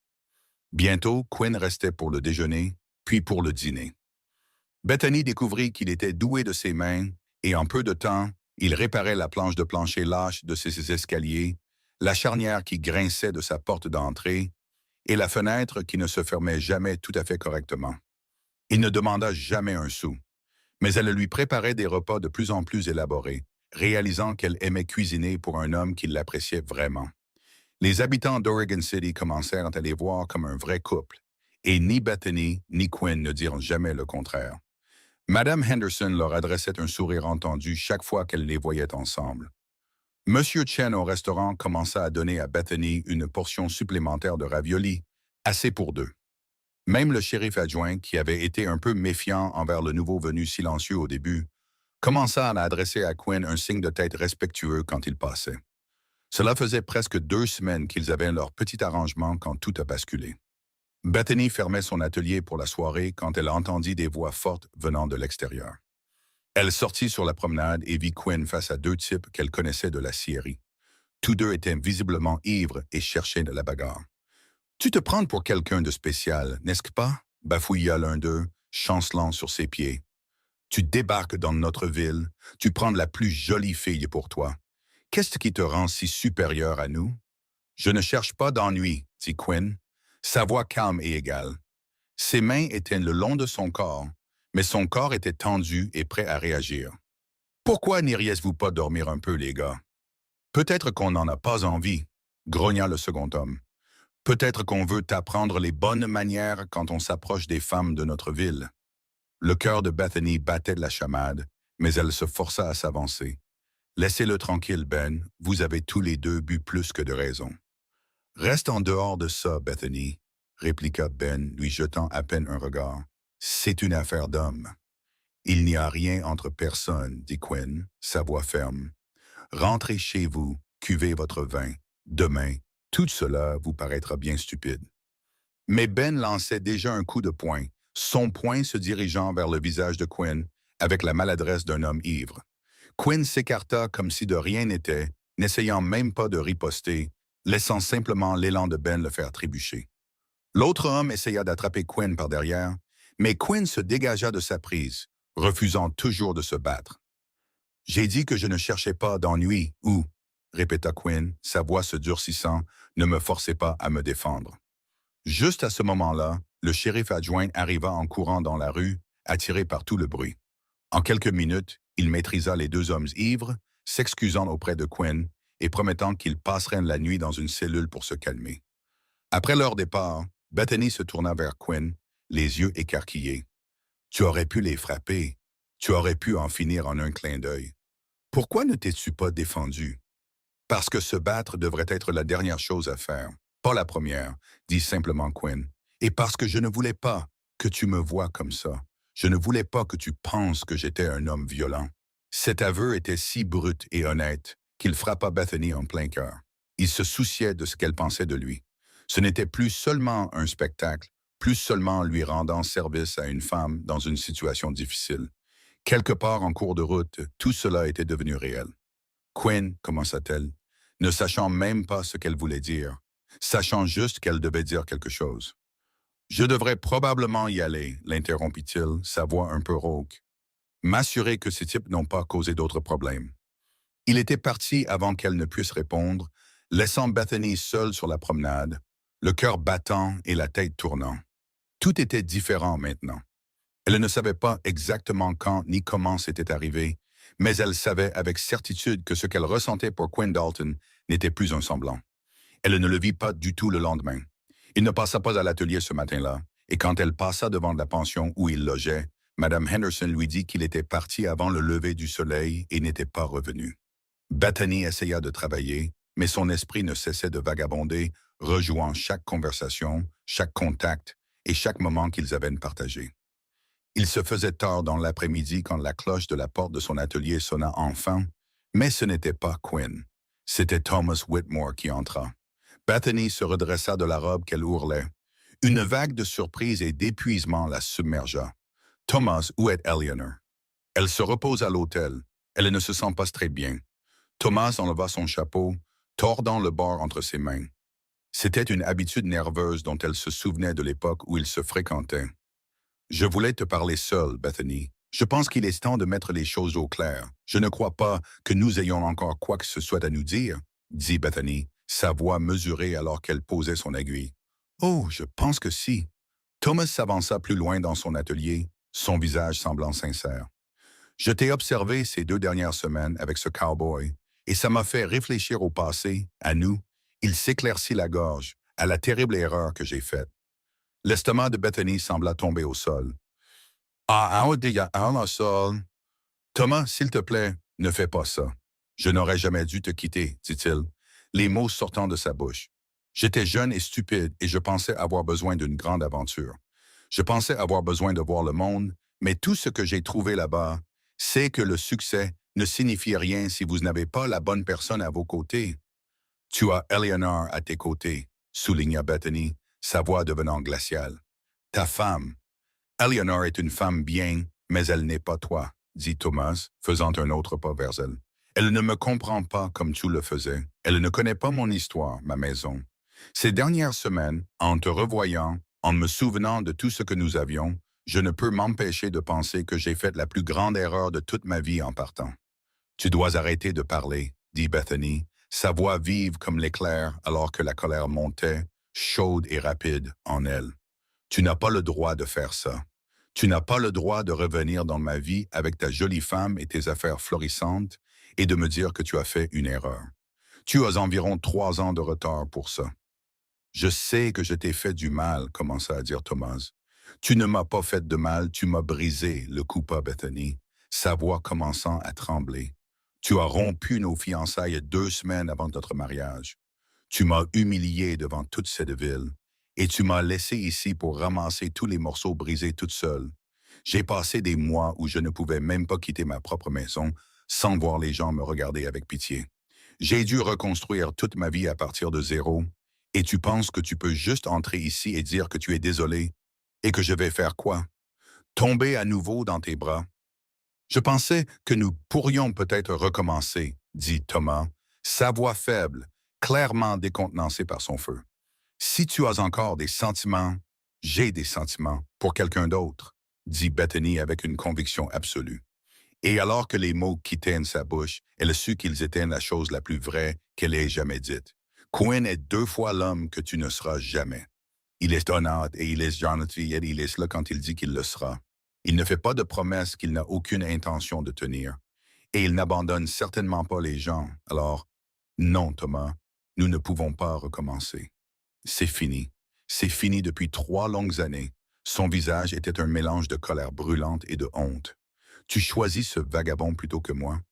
Bientôt, Quinn restait pour le déjeuner, puis pour le dîner. Bethany découvrit qu'il était doué de ses mains, et en peu de temps, il réparait la planche de plancher lâche de ses escaliers, la charnière qui grinçait de sa porte d'entrée, et la fenêtre qui ne se fermait jamais tout à fait correctement. Il ne demanda jamais un sou, mais elle lui préparait des repas de plus en plus élaborés, réalisant qu'elle aimait cuisiner pour un homme qui l'appréciait vraiment. Les habitants d'Oregon City commencèrent à les voir comme un vrai couple, et ni Bethany ni Quinn ne dirent jamais le contraire. Madame Henderson leur adressait un sourire entendu chaque fois qu'elle les voyait ensemble. Monsieur Chen au restaurant commença à donner à Bethany une portion supplémentaire de raviolis, assez pour deux. Même le shérif adjoint, qui avait été un peu méfiant envers le nouveau venu silencieux au début, commença à adresser à Quinn un signe de tête respectueux quand il passait. Cela faisait presque 2 semaines qu'ils avaient leur petit arrangement quand tout a basculé. Bethany fermait son atelier pour la soirée quand elle entendit des voix fortes venant de l'extérieur. Elle sortit sur la promenade et vit Quinn face à 2 types qu'elle connaissait de la scierie. Tous deux étaient visiblement ivres et cherchaient de la bagarre. « Tu te prends pour quelqu'un de spécial, n'est-ce pas ?» bafouilla l'un d'eux, chancelant sur ses pieds. « Tu débarques dans notre ville, tu prends la plus jolie fille pour toi. Qu'est-ce qui te rend si supérieur à nous? » « Je ne cherche pas d'ennui, » dit Quinn, sa voix calme et égale. Ses mains étaient le long de son corps, mais son corps était tendu et prêt à réagir. « Pourquoi n'iriez-vous pas dormir un peu, les gars? »« Peut-être qu'on n'en a pas envie, » grogna le second homme. « Peut-être qu'on veut t'apprendre les bonnes manières quand on s'approche des femmes de notre ville. » Le cœur de Bethany battait de la chamade, mais elle se força à s'avancer. « Laissez-le tranquille, Ben, vous avez tous les deux bu plus que de raison. »« Reste en dehors de ça, Bethany, » répliqua Ben, lui jetant à peine un regard. « C'est une affaire d'homme. »« Il n'y a rien entre personnes, » dit Quinn, sa voix ferme. « Rentrez chez vous, cuvez votre vin. Demain, tout cela vous paraîtra bien stupide. » Mais Ben lançait déjà un coup de poing, son poing se dirigeant vers le visage de Quinn avec la maladresse d'un homme ivre. Quinn s'écarta comme si de rien n'était, n'essayant même pas de riposter, laissant simplement l'élan de Ben le faire trébucher. L'autre homme essaya d'attraper Quinn par derrière, mais Quinn se dégagea de sa prise, refusant toujours de se battre. « J'ai dit que je ne cherchais pas d'ennui, ou, » répéta Quinn, sa voix se durcissant, « ne me forcez pas à me défendre. » Juste à ce moment-là, le shérif adjoint arriva en courant dans la rue, attiré par tout le bruit. En quelques minutes, il maîtrisa les deux hommes ivres, s'excusant auprès de Quinn et promettant qu'ils passeraient la nuit dans une cellule pour se calmer. Après leur départ, Bethany se tourna vers Quinn, les yeux écarquillés. « Tu aurais pu les frapper. Tu aurais pu en finir en un clin d'œil. Pourquoi ne t'es-tu pas défendu? » « Parce que se battre devrait être la dernière chose à faire, pas la première, dit simplement Quinn. Et parce que je ne voulais pas que tu me vois comme ça. Je ne voulais pas que tu penses que j'étais un homme violent. » Cet aveu était si brut et honnête qu'il frappa Bethany en plein cœur. Il se souciait de ce qu'elle pensait de lui. Ce n'était plus seulement un spectacle, plus seulement lui rendant service à une femme dans une situation difficile. Quelque part en cours de route, tout cela était devenu réel. « Quinn, commença-t-elle, ne sachant même pas ce qu'elle voulait dire, sachant juste qu'elle devait dire quelque chose. « Je devrais probablement y aller, l'interrompit-il, sa voix un peu rauque. M'assurer que ces types n'ont pas causé d'autres problèmes. » Il était parti avant qu'elle ne puisse répondre, laissant Bethany seule sur la promenade, le cœur battant et la tête tournant. Tout était différent maintenant. Elle ne savait pas exactement quand ni comment c'était arrivé, mais elle savait avec certitude que ce qu'elle ressentait pour Quinn Dalton n'était plus un semblant. Elle ne le vit pas du tout le lendemain. Il ne passa pas à l'atelier ce matin-là, et quand elle passa devant la pension où il logeait, Mme Henderson lui dit qu'il était parti avant le lever du soleil et n'était pas revenu. Bethany essaya de travailler, mais son esprit ne cessait de vagabonder, rejouant chaque conversation, chaque contact et chaque moment qu'ils avaient partagé. Il se faisait tard dans l'après-midi quand la cloche de la porte de son atelier sonna enfin, mais ce n'était pas Quinn. C'était Thomas Whitmore qui entra. Bethany se redressa de la robe qu'elle ourlait. Une vague de surprise et d'épuisement la submergea. « Thomas, où est Eleanor? » « Elle se repose à l'hôtel. Elle ne se sent pas très bien. » Thomas enleva son chapeau, tordant le bord entre ses mains. C'était une habitude nerveuse dont elle se souvenait de l'époque où ils se fréquentaient. « Je voulais te parler seul, Bethany. Je pense qu'il est temps de mettre les choses au clair. Je ne crois pas que nous ayons encore quoi que ce soit à nous dire, » dit Bethany, sa voix mesurée alors qu'elle posait son aiguille. « Oh, je pense que si. » Thomas s'avança plus loin dans son atelier, son visage semblant sincère. « Je t'ai observé ces 2 dernières semaines avec ce cowboy, et ça m'a fait réfléchir au passé, à nous. Il s'éclaircit la gorge, à la terrible erreur que j'ai faite. » L'estomac de Bethany sembla tomber au sol. « Sol. Thomas, s'il te plaît, ne fais pas ça. Je n'aurais jamais dû te quitter, dit-il, les mots sortant de sa bouche. J'étais jeune et stupide et je pensais avoir besoin d'une grande aventure. Je pensais avoir besoin de voir le monde, mais tout ce que j'ai trouvé là-bas, c'est que le succès ne signifie rien si vous n'avez pas la bonne personne à vos côtés. Tu as Eleanor à tes côtés, souligna Bethany, sa voix devenant glaciale. Ta femme. Eleanor est une femme bien, mais elle n'est pas toi, dit Thomas, faisant un autre pas vers elle. Elle ne me comprend pas comme tu le faisais. Elle ne connaît pas mon histoire, ma maison. Ces dernières semaines, en te revoyant, en me souvenant de tout ce que nous avions, je ne peux m'empêcher de penser que j'ai fait la plus grande erreur de toute ma vie en partant. Tu dois arrêter de parler, dit Bethany, sa voix vive comme l'éclair alors que la colère montait, chaude et rapide, en elle. Tu n'as pas le droit de faire ça. Tu n'as pas le droit de revenir dans ma vie avec ta jolie femme et tes affaires florissantes et de me dire que tu as fait une erreur. Tu as environ 3 ans de retard pour ça. Je sais que je t'ai fait du mal, commença à dire Thomas. Tu ne m'as pas fait de mal, tu m'as brisé, le coupa Bethany, sa voix commençant à trembler. Tu as rompu nos fiançailles 2 semaines avant notre mariage. Tu m'as humilié devant toute cette ville. Et tu m'as laissé ici pour ramasser tous les morceaux brisés toute seule. J'ai passé des mois où je ne pouvais même pas quitter ma propre maison sans voir les gens me regarder avec pitié. J'ai dû reconstruire toute ma vie à partir de zéro. Et tu penses que tu peux juste entrer ici et dire que tu es désolé et que je vais faire quoi? Tomber à nouveau dans tes bras? Je pensais que nous pourrions peut-être recommencer, dit Thomas, sa voix faible, clairement décontenancée par son feu. Si tu as encore des sentiments, j'ai des sentiments pour quelqu'un d'autre, dit Bethany avec une conviction absolue. Et alors que les mots quittaient sa bouche, elle sut qu'ils étaient la chose la plus vraie qu'elle ait jamais dite. Quinn est 2 fois l'homme que tu ne seras jamais. Il est honnête et il est gentil et il est là quand il dit qu'il le sera. Il ne fait pas de promesses qu'il n'a aucune intention de tenir. Et il n'abandonne certainement pas les gens. Alors, non, Thomas, nous ne pouvons pas recommencer. C'est fini. C'est fini depuis 3 longues années. Son visage était un mélange de colère brûlante et de honte. Tu choisis ce vagabond plutôt que moi.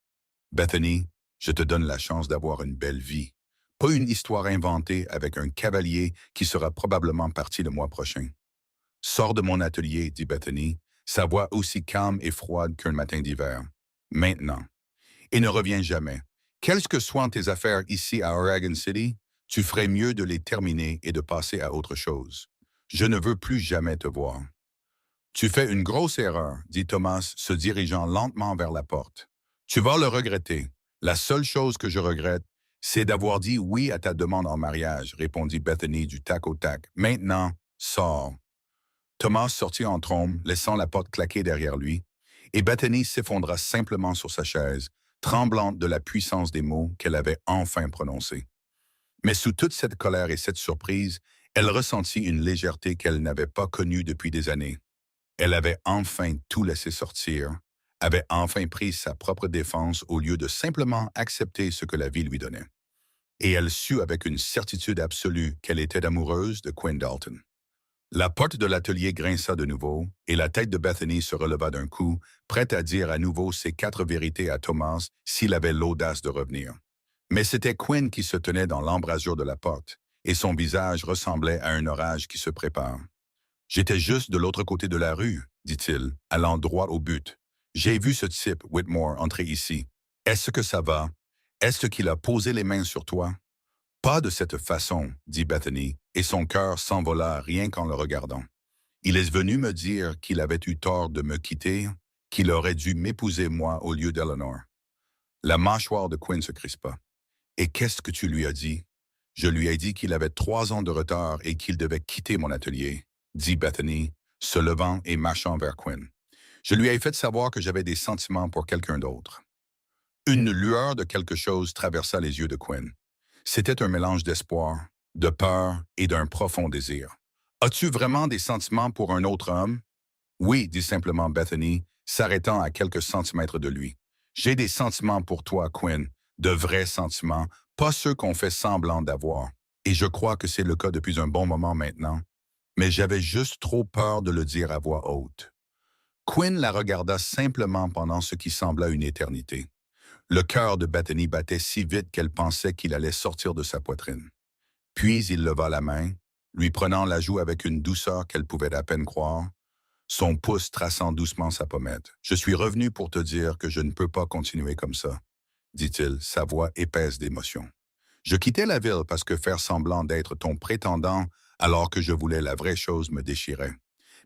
Bethany, je te donne la chance d'avoir une belle vie. Pas une histoire inventée avec un cavalier qui sera probablement parti le mois prochain. Sors de mon atelier, dit Bethany, sa voix aussi calme et froide qu'un matin d'hiver. Maintenant. Et ne reviens jamais. Quelles que soient tes affaires ici à Oregon City, tu ferais mieux de les terminer et de passer à autre chose. Je ne veux plus jamais te voir. Tu fais une grosse erreur, dit Thomas, se dirigeant lentement vers la porte. Tu vas le regretter. La seule chose que je regrette, c'est d'avoir dit oui à ta demande en mariage, répondit Bethany du tac au tac. Maintenant, sors. Thomas sortit en trombe, laissant la porte claquer derrière lui, et Bethany s'effondra simplement sur sa chaise, tremblante de la puissance des mots qu'elle avait enfin prononcés. Mais sous toute cette colère et cette surprise, elle ressentit une légèreté qu'elle n'avait pas connue depuis des années. Elle avait enfin tout laissé sortir, avait enfin pris sa propre défense au lieu de simplement accepter ce que la vie lui donnait. Et elle sut avec une certitude absolue qu'elle était amoureuse de Quinn Dalton. La porte de l'atelier grinça de nouveau, et la tête de Bethany se releva d'un coup, prête à dire à nouveau ses 4 vérités à Thomas s'il avait l'audace de revenir. Mais c'était Quinn qui se tenait dans l'embrasure de la porte, et son visage ressemblait à un orage qui se prépare. J'étais juste de l'autre côté de la rue, dit-il, allant droit au but. J'ai vu ce type, Whitmore, entrer ici. Est-ce que ça va? Est-ce qu'il a posé les mains sur toi? Pas de cette façon, dit Bethany, et son cœur s'envola rien qu'en le regardant. Il est venu me dire qu'il avait eu tort de me quitter, qu'il aurait dû m'épouser moi au lieu d'Eleanor. La mâchoire de Quinn se crispa. Et qu'est-ce que tu lui as dit? Je lui ai dit qu'il avait 3 ans de retard et qu'il devait quitter mon atelier, dit Bethany, se levant et marchant vers Quinn. Je lui ai fait savoir que j'avais des sentiments pour quelqu'un d'autre. Une lueur de quelque chose traversa les yeux de Quinn. C'était un mélange d'espoir, de peur et d'un profond désir. As-tu vraiment des sentiments pour un autre homme? Oui, dit simplement Bethany, s'arrêtant à quelques centimètres de lui. J'ai des sentiments pour toi, Quinn, de vrais sentiments, pas ceux qu'on fait semblant d'avoir. Et je crois que c'est le cas depuis un bon moment maintenant. Mais j'avais juste trop peur de le dire à voix haute. Quinn la regarda simplement pendant ce qui sembla une éternité. Le cœur de Bethany battait si vite qu'elle pensait qu'il allait sortir de sa poitrine. Puis il leva la main, lui prenant la joue avec une douceur qu'elle pouvait à peine croire, son pouce traçant doucement sa pommette. « Je suis revenu pour te dire que je ne peux pas continuer comme ça, » dit-il, sa voix épaisse d'émotion. « Je quittais la ville parce que faire semblant d'être ton prétendant alors que je voulais la vraie chose me déchirait.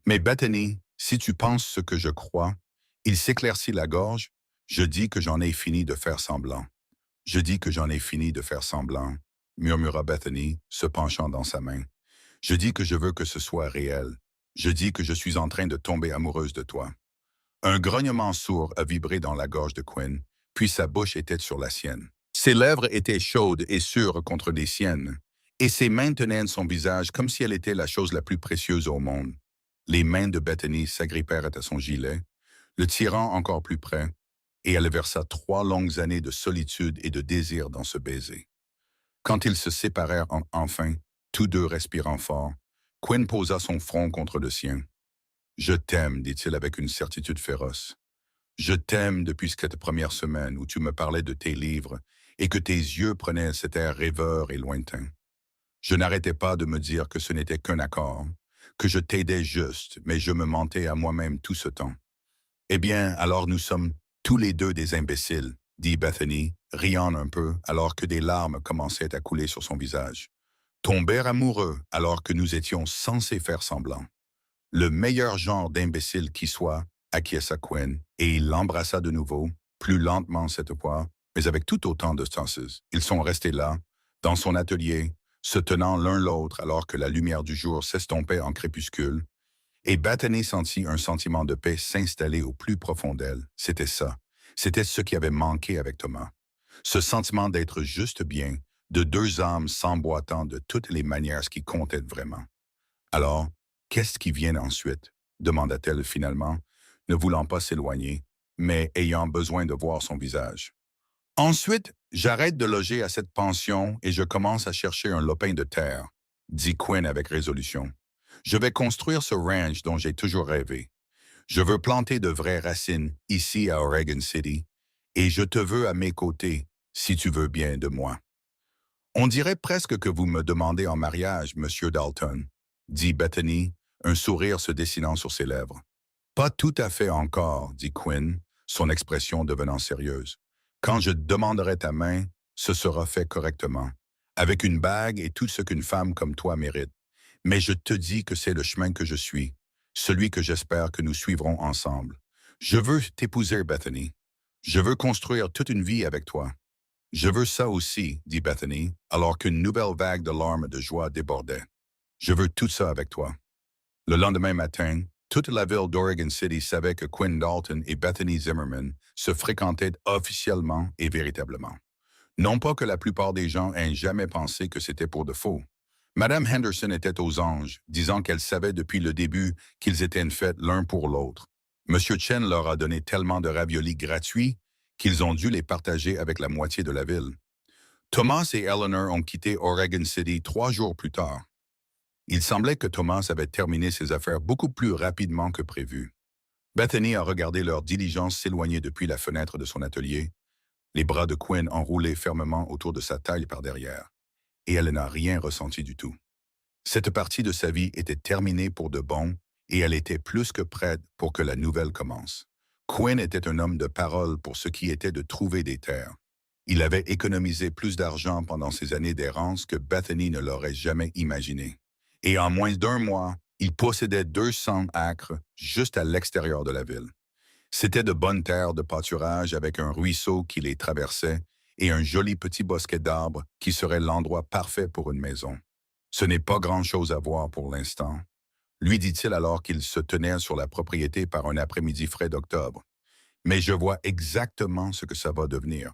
Mais Bethany, si tu penses ce que je crois, il s'éclaircit la gorge, je dis que j'en ai fini de faire semblant. Je dis que j'en ai fini de faire semblant, murmura Bethany, se penchant dans sa main. Je dis que je veux que ce soit réel. Je dis que je suis en train de tomber amoureuse de toi. Un grognement sourd a vibré dans la gorge de Quinn, puis sa bouche était sur la sienne. Ses lèvres étaient chaudes et sûres contre les siennes, et ses mains tenaient son visage comme si elle était la chose la plus précieuse au monde. Les mains de Bethany s'agrippèrent à son gilet, le tirant encore plus près, et elle versa 3 longues années de solitude et de désir dans ce baiser. Quand ils se séparèrent enfin, tous deux respirant fort, Quinn posa son front contre le sien. « Je t'aime, dit-il avec une certitude féroce. Je t'aime depuis cette première semaine où tu me parlais de tes livres et que tes yeux prenaient cet air rêveur et lointain. Je n'arrêtais pas de me dire que ce n'était qu'un accord, que je t'aidais juste, mais je me mentais à moi-même tout ce temps. Eh bien, alors nous sommes tous les deux des imbéciles, dit Bethany, riant un peu alors que des larmes commençaient à couler sur son visage. Tomber amoureux alors que nous étions censés faire semblant. Le meilleur genre d'imbécile qui soit, acquiesça Quinn, et il l'embrassa de nouveau, plus lentement cette fois, mais avec tout autant de stances. Ils sont restés là, dans son atelier, se tenant l'un l'autre alors que la lumière du jour s'estompait en crépuscule, et Bethany sentit un sentiment de paix s'installer au plus profond d'elle. C'était ça. C'était ce qui avait manqué avec Thomas. Ce sentiment d'être juste bien, de 2 âmes s'emboîtant de toutes les manières ce qui comptait vraiment. Alors, qu'est-ce qui vient ensuite? Demanda-t-elle finalement. ne voulant pas s'éloigner, mais ayant besoin de voir son visage. Ensuite, j'arrête de loger à cette pension et je commence à chercher un lopin de terre, dit Quinn avec résolution. Je vais construire ce ranch dont j'ai toujours rêvé. Je veux planter de vraies racines ici à Oregon City et je te veux à mes côtés si tu veux bien de moi. On dirait presque que vous me demandez en mariage, Monsieur Dalton, dit Bethany, un sourire se dessinant sur ses lèvres. Pas tout à fait encore, dit Quinn, son expression devenant sérieuse. Quand je demanderai ta main, ce sera fait correctement, avec une bague et tout ce qu'une femme comme toi mérite. Mais je te dis que c'est le chemin que je suis, celui que j'espère que nous suivrons ensemble. Je veux t'épouser, Bethany. Je veux construire toute une vie avec toi. Je veux ça aussi, dit Bethany, alors qu'une nouvelle vague de larmes de joie débordait. Je veux tout ça avec toi. Le lendemain matin, toute la ville d'Oregon City savait que Quinn Dalton et Bethany Zimmerman se fréquentaient officiellement et véritablement. Non pas que la plupart des gens aient jamais pensé que c'était pour de faux. Madame Henderson était aux anges, disant qu'elle savait depuis le début qu'ils étaient une fête l'un pour l'autre. Monsieur Chen leur a donné tellement de raviolis gratuits qu'ils ont dû les partager avec la moitié de la ville. Thomas et Eleanor ont quitté Oregon City 3 jours plus tard. Il semblait que Thomas avait terminé ses affaires beaucoup plus rapidement que prévu. Bethany a regardé leur diligence s'éloigner depuis la fenêtre de son atelier, les bras de Quinn enroulés fermement autour de sa taille par derrière, et elle n'a rien ressenti du tout. Cette partie de sa vie était terminée pour de bon, et elle était plus que prête pour que la nouvelle commence. Quinn était un homme de parole pour ce qui était de trouver des terres. Il avait économisé plus d'argent pendant ses années d'errance que Bethany ne l'aurait jamais imaginé. Et en moins d'1 mois, il possédait 200 acres juste à l'extérieur de la ville. C'était de bonnes terres de pâturage avec un ruisseau qui les traversait et un joli petit bosquet d'arbres qui serait l'endroit parfait pour une maison. Ce n'est pas grand-chose à voir pour l'instant, lui dit-il alors qu'il se tenait sur la propriété par un après-midi frais d'octobre. Mais je vois exactement ce que ça va devenir.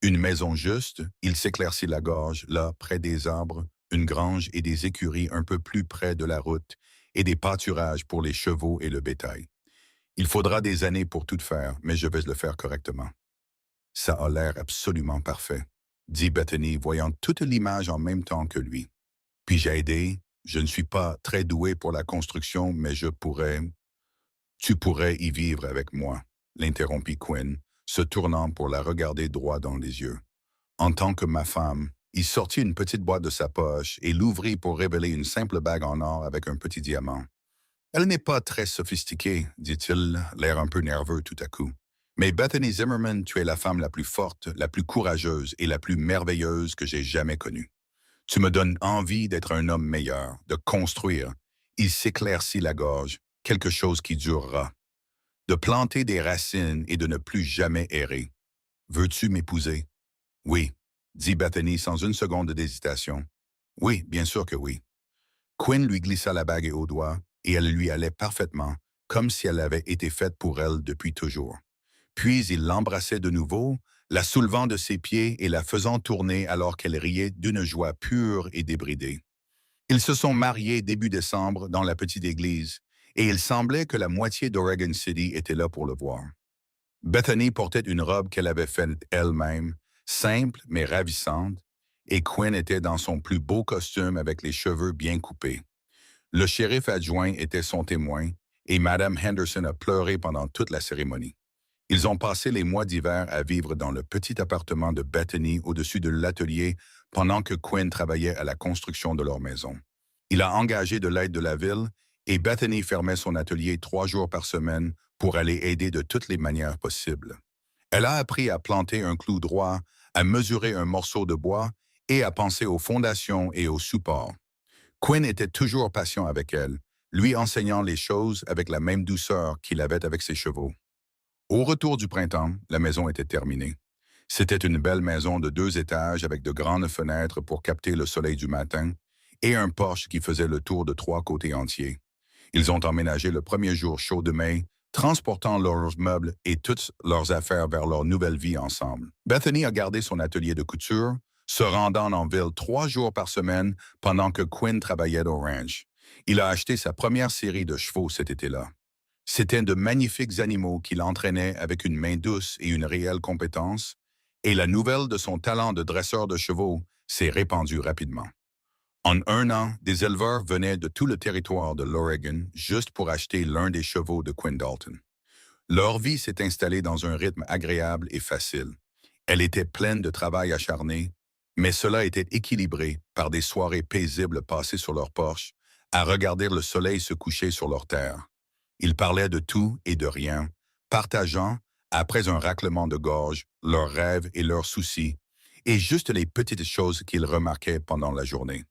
Une maison juste, il s'éclaircit la gorge, là, près des arbres, une grange et des écuries un peu plus près de la route, et des pâturages pour les chevaux et le bétail. Il faudra des années pour tout faire, mais je vais le faire correctement. Ça a l'air absolument parfait, dit Bethany, voyant toute l'image en même temps que lui. Puis-je aider? Je ne suis pas très doué pour la construction, mais je pourrais... Tu pourrais y vivre avec moi, l'interrompit Quinn, se tournant pour la regarder droit dans les yeux. En tant que ma femme, il sortit une petite boîte de sa poche et l'ouvrit pour révéler une simple bague en or avec un petit diamant. Elle n'est pas très sophistiquée, dit-il, l'air un peu nerveux tout à coup. Mais Bethany Zimmerman, tu es la femme la plus forte, la plus courageuse et la plus merveilleuse que j'ai jamais connue. Tu me donnes envie d'être un homme meilleur, de construire. Il s'éclaircit la gorge, quelque chose qui durera. De planter des racines et de ne plus jamais errer. Veux-tu m'épouser? Oui, dit Bethany sans une seconde d'hésitation. Oui, bien sûr que oui. Quinn lui glissa la bague au doigt et elle lui allait parfaitement, comme si elle avait été faite pour elle depuis toujours. Puis il l'embrassait de nouveau, la soulevant de ses pieds et la faisant tourner alors qu'elle riait d'une joie pure et débridée. Ils se sont mariés début décembre dans la petite église, et il semblait que la moitié d'Oregon City était là pour le voir. Bethany portait une robe qu'elle avait faite elle-même, simple mais ravissante, et Quinn était dans son plus beau costume avec les cheveux bien coupés. Le shérif adjoint était son témoin, et Madame Henderson a pleuré pendant toute la cérémonie. Ils ont passé les mois d'hiver à vivre dans le petit appartement de Bethany au-dessus de l'atelier pendant que Quinn travaillait à la construction de leur maison. Il a engagé de l'aide de la ville et Bethany fermait son atelier 3 jours par semaine pour aller aider de toutes les manières possibles. Elle a appris à planter un clou droit, à mesurer un morceau de bois et à penser aux fondations et aux supports. Quinn était toujours patient avec elle, lui enseignant les choses avec la même douceur qu'il avait avec ses chevaux. Au retour du printemps, la maison était terminée. C'était une belle maison de 2 étages avec de grandes fenêtres pour capter le soleil du matin et un porche qui faisait le tour de 3 côtés entiers. Ils ont emménagé le premier jour chaud de mai, transportant leurs meubles et toutes leurs affaires vers leur nouvelle vie ensemble. Bethany a gardé son atelier de couture, se rendant en ville 3 jours par semaine pendant que Quinn travaillait au ranch. Il a acheté sa première série de chevaux cet été-là. C'étaient de magnifiques animaux qu'il entraînait avec une main douce et une réelle compétence, et la nouvelle de son talent de dresseur de chevaux s'est répandue rapidement. En un an, des éleveurs venaient de tout le territoire de l'Oregon juste pour acheter l'un des chevaux de Quinn Dalton. Leur vie s'est installée dans un rythme agréable et facile. Elle était pleine de travail acharné, mais cela était équilibré par des soirées paisibles passées sur leur porche, à regarder le soleil se coucher sur leur terre. Ils parlaient de tout et de rien, partageant, après un raclement de gorge, leurs rêves et leurs soucis, et juste les petites choses qu'ils remarquaient pendant la journée.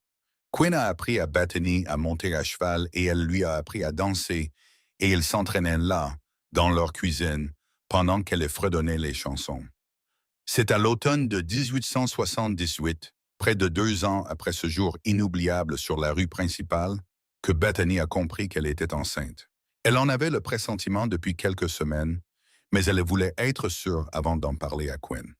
Quinn a appris à Bethany à monter à cheval et elle lui a appris à danser, et ils s'entraînaient là, dans leur cuisine, pendant qu'elle fredonnait les chansons. C'est à l'automne de 1878, près de 2 ans après ce jour inoubliable sur la rue principale, que Bethany a compris qu'elle était enceinte. Elle en avait le pressentiment depuis quelques semaines, mais elle voulait être sûre avant d'en parler à Quinn.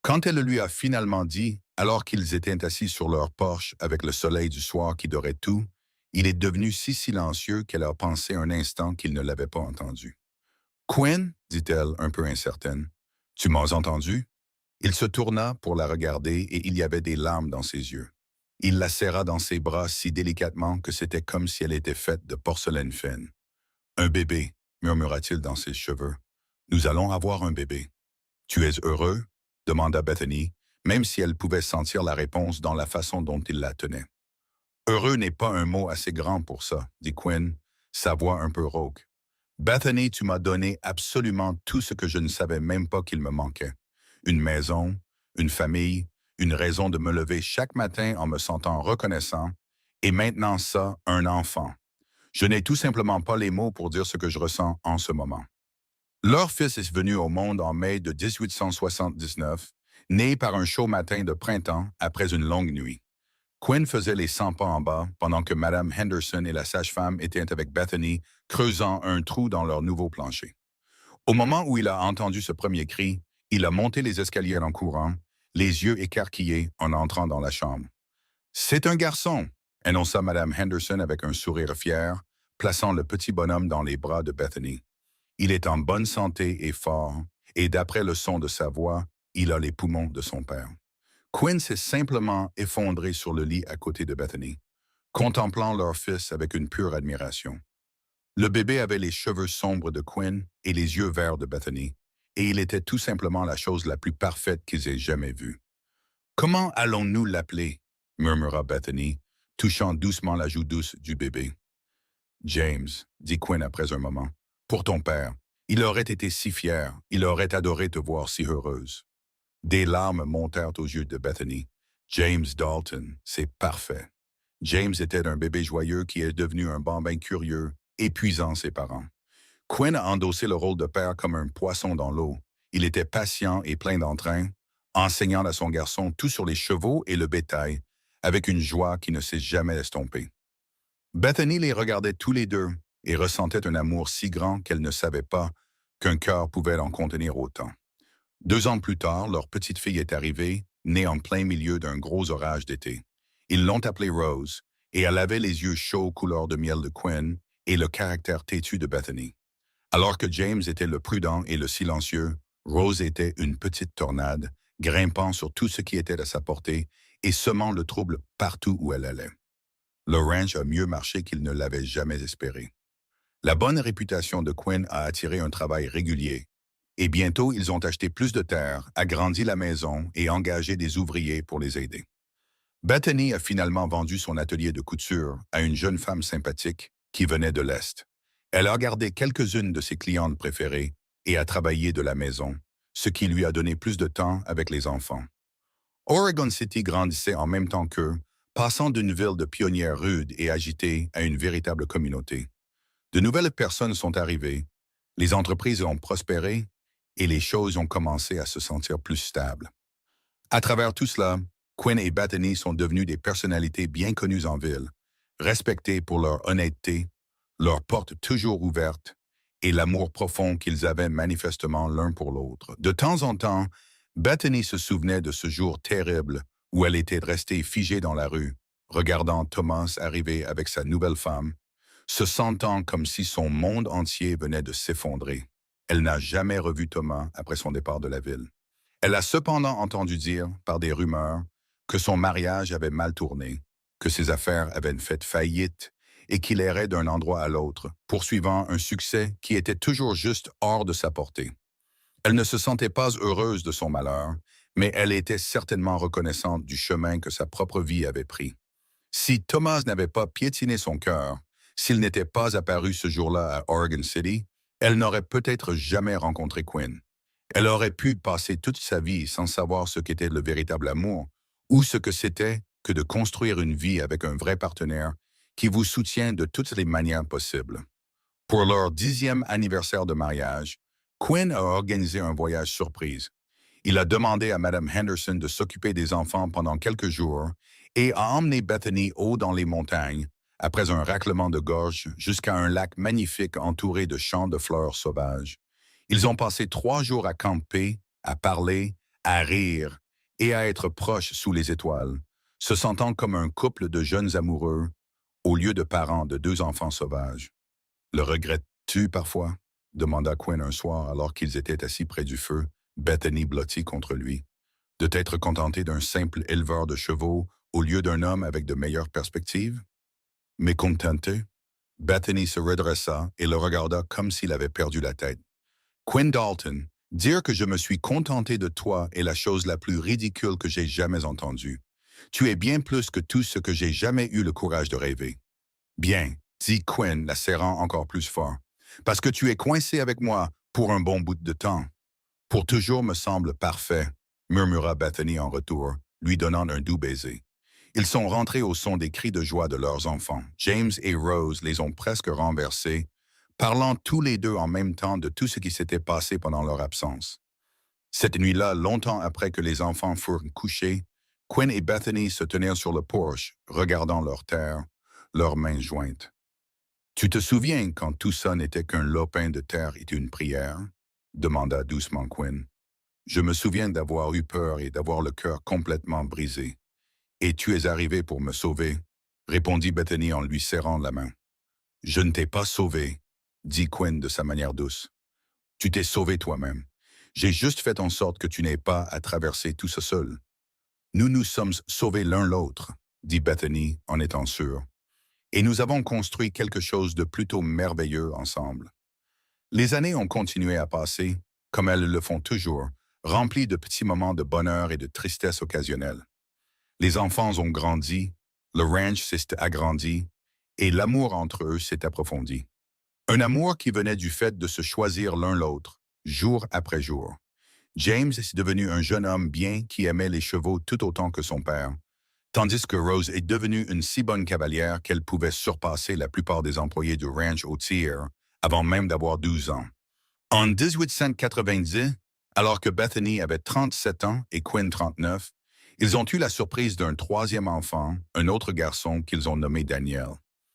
Quand elle lui a finalement dit, alors qu'ils étaient assis sur leur porche avec le soleil du soir qui dorait tout, il est devenu si silencieux qu'elle a pensé un instant qu'il ne l'avait pas entendu. « Quinn, dit-elle, un peu incertaine, tu m'as entendu? » Il se tourna pour la regarder et il y avait des larmes dans ses yeux. Il la serra dans ses bras si délicatement que c'était comme si elle était faite de porcelaine fine. « Un bébé, murmura-t-il dans ses cheveux. Nous allons avoir un bébé. Tu es heureux? Demanda Bethany, même si elle pouvait sentir la réponse dans la façon dont il la tenait. Heureux n'est pas un mot assez grand pour ça, dit Quinn, sa voix un peu rauque. Bethany, tu m'as donné absolument tout ce que je ne savais même pas qu'il me manquait. Une maison, une famille, une raison de me lever chaque matin en me sentant reconnaissant, et maintenant ça, un enfant. Je n'ai tout simplement pas les mots pour dire ce que je ressens en ce moment. Leur fils est venu au monde en mai de 1879, né par un chaud matin de printemps après une longue nuit. Quinn faisait les 100 pas en bas pendant que Madame Henderson et la sage-femme étaient avec Bethany, creusant un trou dans leur nouveau plancher. Au moment où il a entendu ce premier cri, il a monté les escaliers en courant, les yeux écarquillés en entrant dans la chambre. « C'est un garçon !» annonça Madame Henderson avec un sourire fier, plaçant le petit bonhomme dans les bras de Bethany. Il est en bonne santé et fort, et d'après le son de sa voix, il a les poumons de son père. Quinn s'est simplement effondré sur le lit à côté de Bethany, contemplant leur fils avec une pure admiration. Le bébé avait les cheveux sombres de Quinn et les yeux verts de Bethany, et il était tout simplement la chose la plus parfaite qu'ils aient jamais vue. « Comment allons-nous l'appeler » murmura Bethany, touchant doucement la joue douce du bébé. « James, » dit Quinn après un moment, « pour ton père. Il aurait été si fier, il aurait adoré te voir si heureuse. » Des larmes montèrent aux yeux de Bethany. « James Dalton, c'est parfait. » James était un bébé joyeux qui est devenu un bambin curieux, épuisant ses parents. Quinn a endossé le rôle de père comme un poisson dans l'eau. Il était patient et plein d'entrain, enseignant à son garçon tout sur les chevaux et le bétail, avec une joie qui ne s'est jamais estompée. Bethany les regardait tous les deux et ressentait un amour si grand qu'elle ne savait pas qu'un cœur pouvait en contenir autant. 2 ans plus tard, leur petite fille est arrivée, née en plein milieu d'un gros orage d'été. Ils l'ont appelée Rose, et elle avait les yeux chauds couleur de miel de Quinn et le caractère têtu de Bethany. Alors que James était le prudent et le silencieux, Rose était une petite tornade, grimpant sur tout ce qui était à sa portée et semant le trouble partout où elle allait. Le ranch a mieux marché qu'il ne l'avait jamais espéré. La bonne réputation de Quinn a attiré un travail régulier, et bientôt ils ont acheté plus de terre, agrandi la maison et engagé des ouvriers pour les aider. Bethany a finalement vendu son atelier de couture à une jeune femme sympathique qui venait de l'Est. Elle a gardé quelques-unes de ses clientes préférées et a travaillé de la maison, ce qui lui a donné plus de temps avec les enfants. Oregon City grandissait en même temps qu'eux, passant d'une ville de pionnières rudes et agitées à une véritable communauté. De nouvelles personnes sont arrivées, les entreprises ont prospéré et les choses ont commencé à se sentir plus stables. À travers tout cela, Quinn et Bethany sont devenus des personnalités bien connues en ville, respectées pour leur honnêteté, leurs portes toujours ouvertes et l'amour profond qu'ils avaient manifestement l'un pour l'autre. De temps en temps, Bethany se souvenait de ce jour terrible où elle était restée figée dans la rue, regardant Thomas arriver avec sa nouvelle femme. se sentant comme si son monde entier venait de s'effondrer. Elle n'a jamais revu Thomas après son départ de la ville. Elle a cependant entendu dire, par des rumeurs, que son mariage avait mal tourné, que ses affaires avaient fait faillite et qu'il errait d'un endroit à l'autre, poursuivant un succès qui était toujours juste hors de sa portée. Elle ne se sentait pas heureuse de son malheur, mais elle était certainement reconnaissante du chemin que sa propre vie avait pris. Si Thomas n'avait pas piétiné son cœur, s'il n'était pas apparu ce jour-là à Oregon City, elle n'aurait peut-être jamais rencontré Quinn. Elle aurait pu passer toute sa vie sans savoir ce qu'était le véritable amour ou ce que c'était que de construire une vie avec un vrai partenaire qui vous soutient de toutes les manières possibles. Pour leur 10e anniversaire de mariage, Quinn a organisé un voyage surprise. Il a demandé à Mme Henderson de s'occuper des enfants pendant quelques jours et a emmené Bethany haut dans les montagnes, après un raclement de gorge, jusqu'à un lac magnifique entouré de champs de fleurs sauvages. Ils ont passé 3 jours à camper, à parler, à rire et à être proches sous les étoiles, se sentant comme un couple de jeunes amoureux au lieu de parents de 2 enfants sauvages. Le regrettes-tu parfois? Demanda Quinn un soir alors qu'ils étaient assis près du feu, Bethany blottie contre lui. De t'être contenté d'un simple éleveur de chevaux au lieu d'un homme avec de meilleures perspectives? Mécontentée, Bethany se redressa et le regarda comme s'il avait perdu la tête. Quinn Dalton, dire que je me suis contenté de toi est la chose la plus ridicule que j'ai jamais entendue. Tu es bien plus que tout ce que j'ai jamais eu le courage de rêver. Bien, dit Quinn, la serrant encore plus fort, parce que tu es coincé avec moi pour un bon bout de temps. Pour toujours me semble parfait, murmura Bethany en retour, lui donnant un doux baiser. Ils sont rentrés au son des cris de joie de leurs enfants. James et Rose les ont presque renversés, parlant tous les deux en même temps de tout ce qui s'était passé pendant leur absence. Cette nuit-là, longtemps après que les enfants furent couchés, Quinn et Bethany se tenaient sur le porche, regardant leur terre, leurs mains jointes. Tu te souviens quand tout ça n'était qu'un lopin de terre et une prière? Demanda doucement Quinn. Je me souviens d'avoir eu peur et d'avoir le cœur complètement brisé. Et tu es arrivé pour me sauver, répondit Bethany en lui serrant la main. Je ne t'ai pas sauvé, dit Quinn de sa manière douce. Tu t'es sauvé toi-même. J'ai juste fait en sorte que tu n'aies pas à traverser tout ça seul. Nous nous sommes sauvés l'un l'autre, dit Bethany en étant sûre. Et nous avons construit quelque chose de plutôt merveilleux ensemble. Les années ont continué à passer, comme elles le font toujours, remplies de petits moments de bonheur et de tristesse occasionnelle. Les enfants ont grandi, le ranch s'est agrandi, et l'amour entre eux s'est approfondi. Un amour qui venait du fait de se choisir l'un l'autre, jour après jour. James est devenu un jeune homme bien qui aimait les chevaux tout autant que son père, tandis que Rose est devenue une si bonne cavalière qu'elle pouvait surpasser la plupart des employés du ranch au tir avant même d'avoir 12 ans. En 1890, alors que Bethany avait 37 ans et Quinn 39, ils ont eu la surprise d'un 3e enfant, un autre garçon qu'ils ont nommé Daniel.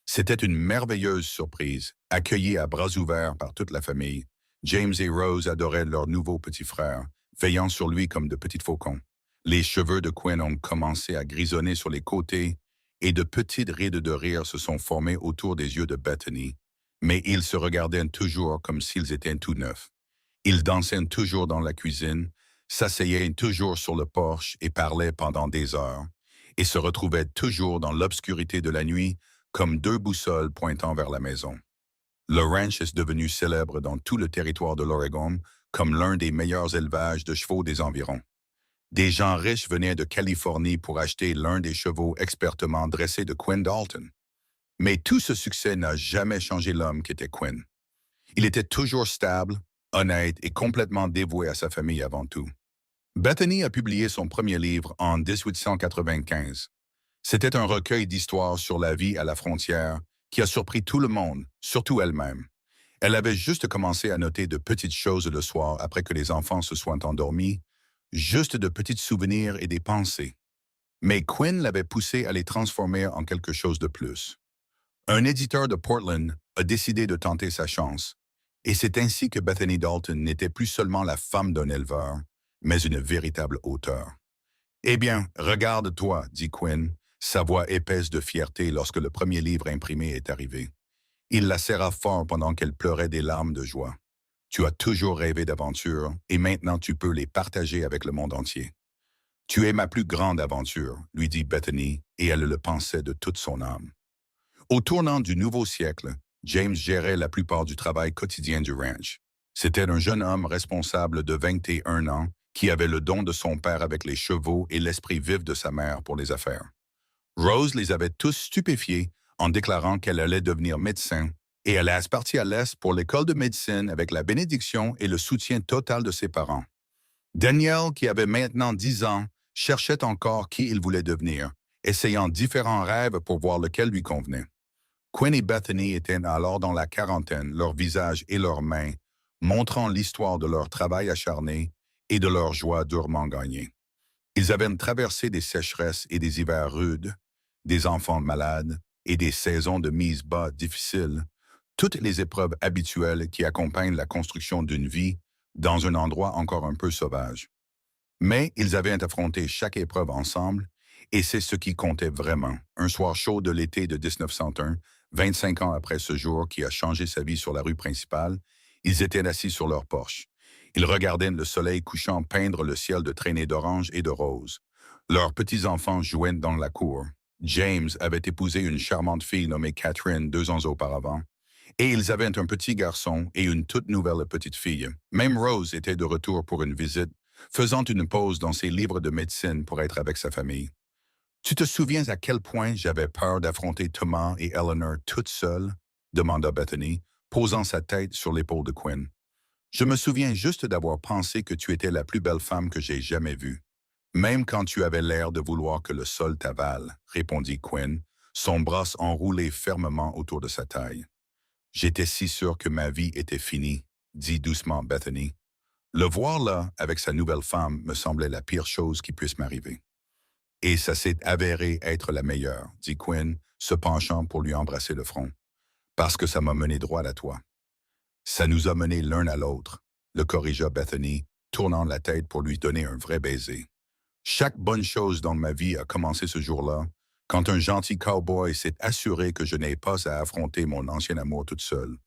C'était une merveilleuse surprise, accueillie à bras ouverts par toute la famille. James et Rose adoraient leur nouveau petit frère, veillant sur lui comme de petits faucons. Les cheveux de Quinn ont commencé à grisonner sur les côtés et de petites rides de rire se sont formées autour des yeux de Bethany, mais ils se regardaient toujours comme s'ils étaient tout neufs. Ils dansaient toujours dans la cuisine, s'asseyaient toujours sur le porche et parlaient pendant des heures, et se retrouvaient toujours dans l'obscurité de la nuit comme 2 boussoles pointant vers la maison. Le ranch est devenu célèbre dans tout le territoire de l'Oregon comme l'un des meilleurs élevages de chevaux des environs. Des gens riches venaient de Californie pour acheter l'un des chevaux expertement dressés de Quinn Dalton. Mais tout ce succès n'a jamais changé l'homme qu'était Quinn. Il était toujours stable, honnête et complètement dévoué à sa famille avant tout. Bethany a publié son premier livre en 1895. C'était un recueil d'histoires sur la vie à la frontière qui a surpris tout le monde, surtout elle-même. Elle avait juste commencé à noter de petites choses le soir après que les enfants se soient endormis, juste de petits souvenirs et des pensées. Mais Quinn l'avait poussée à les transformer en quelque chose de plus. Un éditeur de Portland a décidé de tenter sa chance, et c'est ainsi que Bethany Dalton n'était plus seulement la femme d'un éleveur, mais une véritable auteure. « Eh bien, regarde-toi, dit Quinn, sa voix épaisse de fierté lorsque le premier livre imprimé est arrivé. Il la serra fort pendant qu'elle pleurait des larmes de joie. Tu as toujours rêvé d'aventure et maintenant tu peux les partager avec le monde entier. Tu es ma plus grande aventure, lui dit Bethany, et elle le pensait de toute son âme. Au tournant du nouveau siècle, James gérait la plupart du travail quotidien du ranch. C'était un jeune homme responsable de 21 ans qui avait le don de son père avec les chevaux et l'esprit vif de sa mère pour les affaires. Rose les avait tous stupéfiés en déclarant qu'elle allait devenir médecin et elle est partie à l'Est pour l'école de médecine avec la bénédiction et le soutien total de ses parents. Daniel, qui avait maintenant 10 ans, cherchait encore qui il voulait devenir, essayant différents rêves pour voir lequel lui convenait. Quinn et Bethany étaient alors dans la quarantaine, leurs visages et leurs mains, montrant l'histoire de leur travail acharné et de leur joie durement gagnée. Ils avaient traversé des sécheresses et des hivers rudes, des enfants malades et des saisons de mise bas difficiles, toutes les épreuves habituelles qui accompagnent la construction d'une vie dans un endroit encore un peu sauvage. Mais ils avaient affronté chaque épreuve ensemble, et c'est ce qui comptait vraiment. Un soir chaud de l'été de 1901, 25 ans après ce jour qui a changé sa vie sur la rue principale, ils étaient assis sur leur porche. Ils regardaient le soleil couchant peindre le ciel de traînées d'orange et de rose. Leurs petits-enfants jouaient dans la cour. James avait épousé une charmante fille nommée Catherine 2 ans auparavant, et ils avaient un petit garçon et une toute nouvelle petite fille. Même Rose était de retour pour une visite, faisant une pause dans ses livres de médecine pour être avec sa famille. Tu te souviens à quel point j'avais peur d'affronter Thomas et Eleanor toute seule? Demanda Bethany, posant sa tête sur l'épaule de Quinn. Je me souviens juste d'avoir pensé que tu étais la plus belle femme que j'ai jamais vue. Même quand tu avais l'air de vouloir que le sol t'avale, répondit Quinn, son bras enroulé fermement autour de sa taille. J'étais si sûr que ma vie était finie, dit doucement Bethany. Le voir là, avec sa nouvelle femme, me semblait la pire chose qui puisse m'arriver. Et ça s'est avéré être la meilleure, dit Quinn, se penchant pour lui embrasser le front. Parce que ça m'a mené droit à toi. Ça nous a menés l'un à l'autre, le corrigea Bethany, tournant la tête pour lui donner un vrai baiser. Chaque bonne chose dans ma vie a commencé ce jour-là, quand un gentil cowboy s'est assuré que je n'ai pas à affronter mon ancien amour toute seule.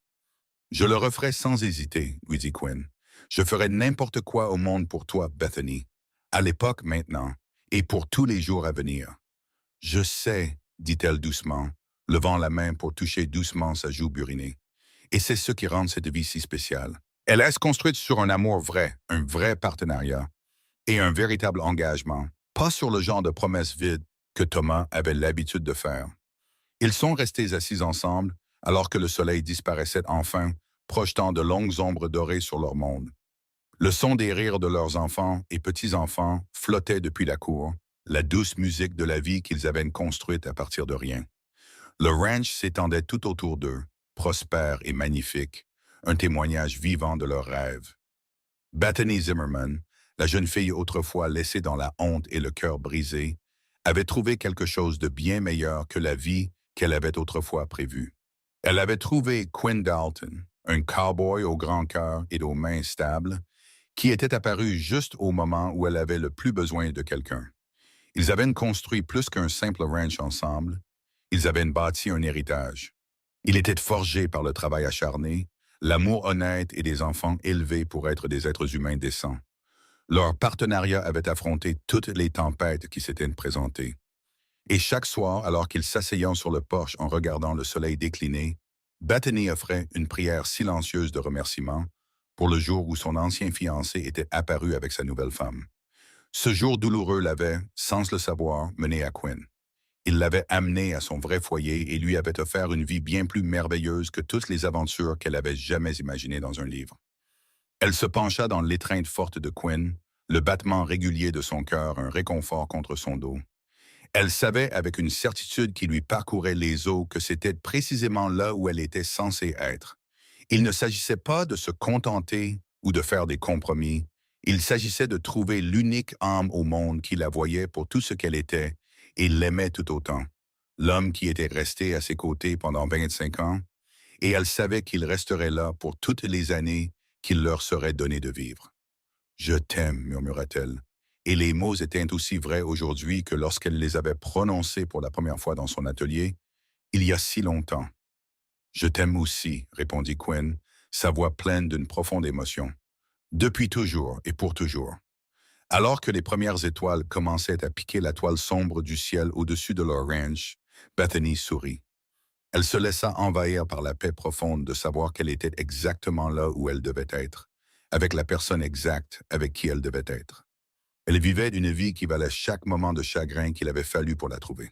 Je le referai sans hésiter, lui dit Quinn. Je ferai n'importe quoi au monde pour toi, Bethany. À l'époque maintenant, et pour tous les jours à venir. Je sais, dit-elle doucement, levant la main pour toucher doucement sa joue burinée. Et c'est ce qui rend cette vie si spéciale. Elle est construite sur un amour vrai, un vrai partenariat, et un véritable engagement, pas sur le genre de promesses vides que Thomas avait l'habitude de faire. Ils sont restés assis ensemble alors que le soleil disparaissait enfin, projetant de longues ombres dorées sur leur monde. Le son des rires de leurs enfants et petits-enfants flottait depuis la cour, la douce musique de la vie qu'ils avaient construite à partir de rien. Le ranch s'étendait tout autour d'eux, prospère et magnifique, un témoignage vivant de leurs rêves. Bethany Zimmerman, la jeune fille autrefois laissée dans la honte et le cœur brisé, avait trouvé quelque chose de bien meilleur que la vie qu'elle avait autrefois prévue. Elle avait trouvé Quinn Dalton, un cow-boy au grand cœur et aux mains stables, qui était apparu juste au moment où elle avait le plus besoin de quelqu'un. Ils avaient construit plus qu'un simple ranch ensemble, ils avaient bâti un héritage. Il était forgé par le travail acharné, l'amour honnête et des enfants élevés pour être des êtres humains décents. Leur partenariat avait affronté toutes les tempêtes qui s'étaient présentées. Et chaque soir, alors qu'ils s'asseyaient sur le porche en regardant le soleil décliner, Bethany offrait une prière silencieuse de remerciement pour le jour où son ancien fiancé était apparu avec sa nouvelle femme. Ce jour douloureux l'avait, sans le savoir, mené à Quinn. Il l'avait amené à son vrai foyer et lui avait offert une vie bien plus merveilleuse que toutes les aventures qu'elle avait jamais imaginées dans un livre. Elle se pencha dans l'étreinte forte de Quinn, le battement régulier de son cœur un réconfort contre son dos. Elle savait avec une certitude qui lui parcourait les os que c'était précisément là où elle était censée être. Il ne s'agissait pas de se contenter ou de faire des compromis. Il s'agissait de trouver l'unique âme au monde qui la voyait pour tout ce qu'elle était et l'aimait tout autant. L'homme qui était resté à ses côtés pendant 25 ans, et elle savait qu'il resterait là pour toutes les années qu'il leur serait donné de vivre. « Je t'aime », murmura-t-elle, et les mots étaient aussi vrais aujourd'hui que lorsqu'elle les avait prononcés pour la première fois dans son atelier, il y a si longtemps. Je t'aime aussi, répondit Quinn, sa voix pleine d'une profonde émotion. Depuis toujours et pour toujours. Alors que les premières étoiles commençaient à piquer la toile sombre du ciel au-dessus de leur ranch, Bethany sourit. Elle se laissa envahir par la paix profonde de savoir qu'elle était exactement là où elle devait être, avec la personne exacte avec qui elle devait être. Elle vivait une vie qui valait chaque moment de chagrin qu'il avait fallu pour la trouver.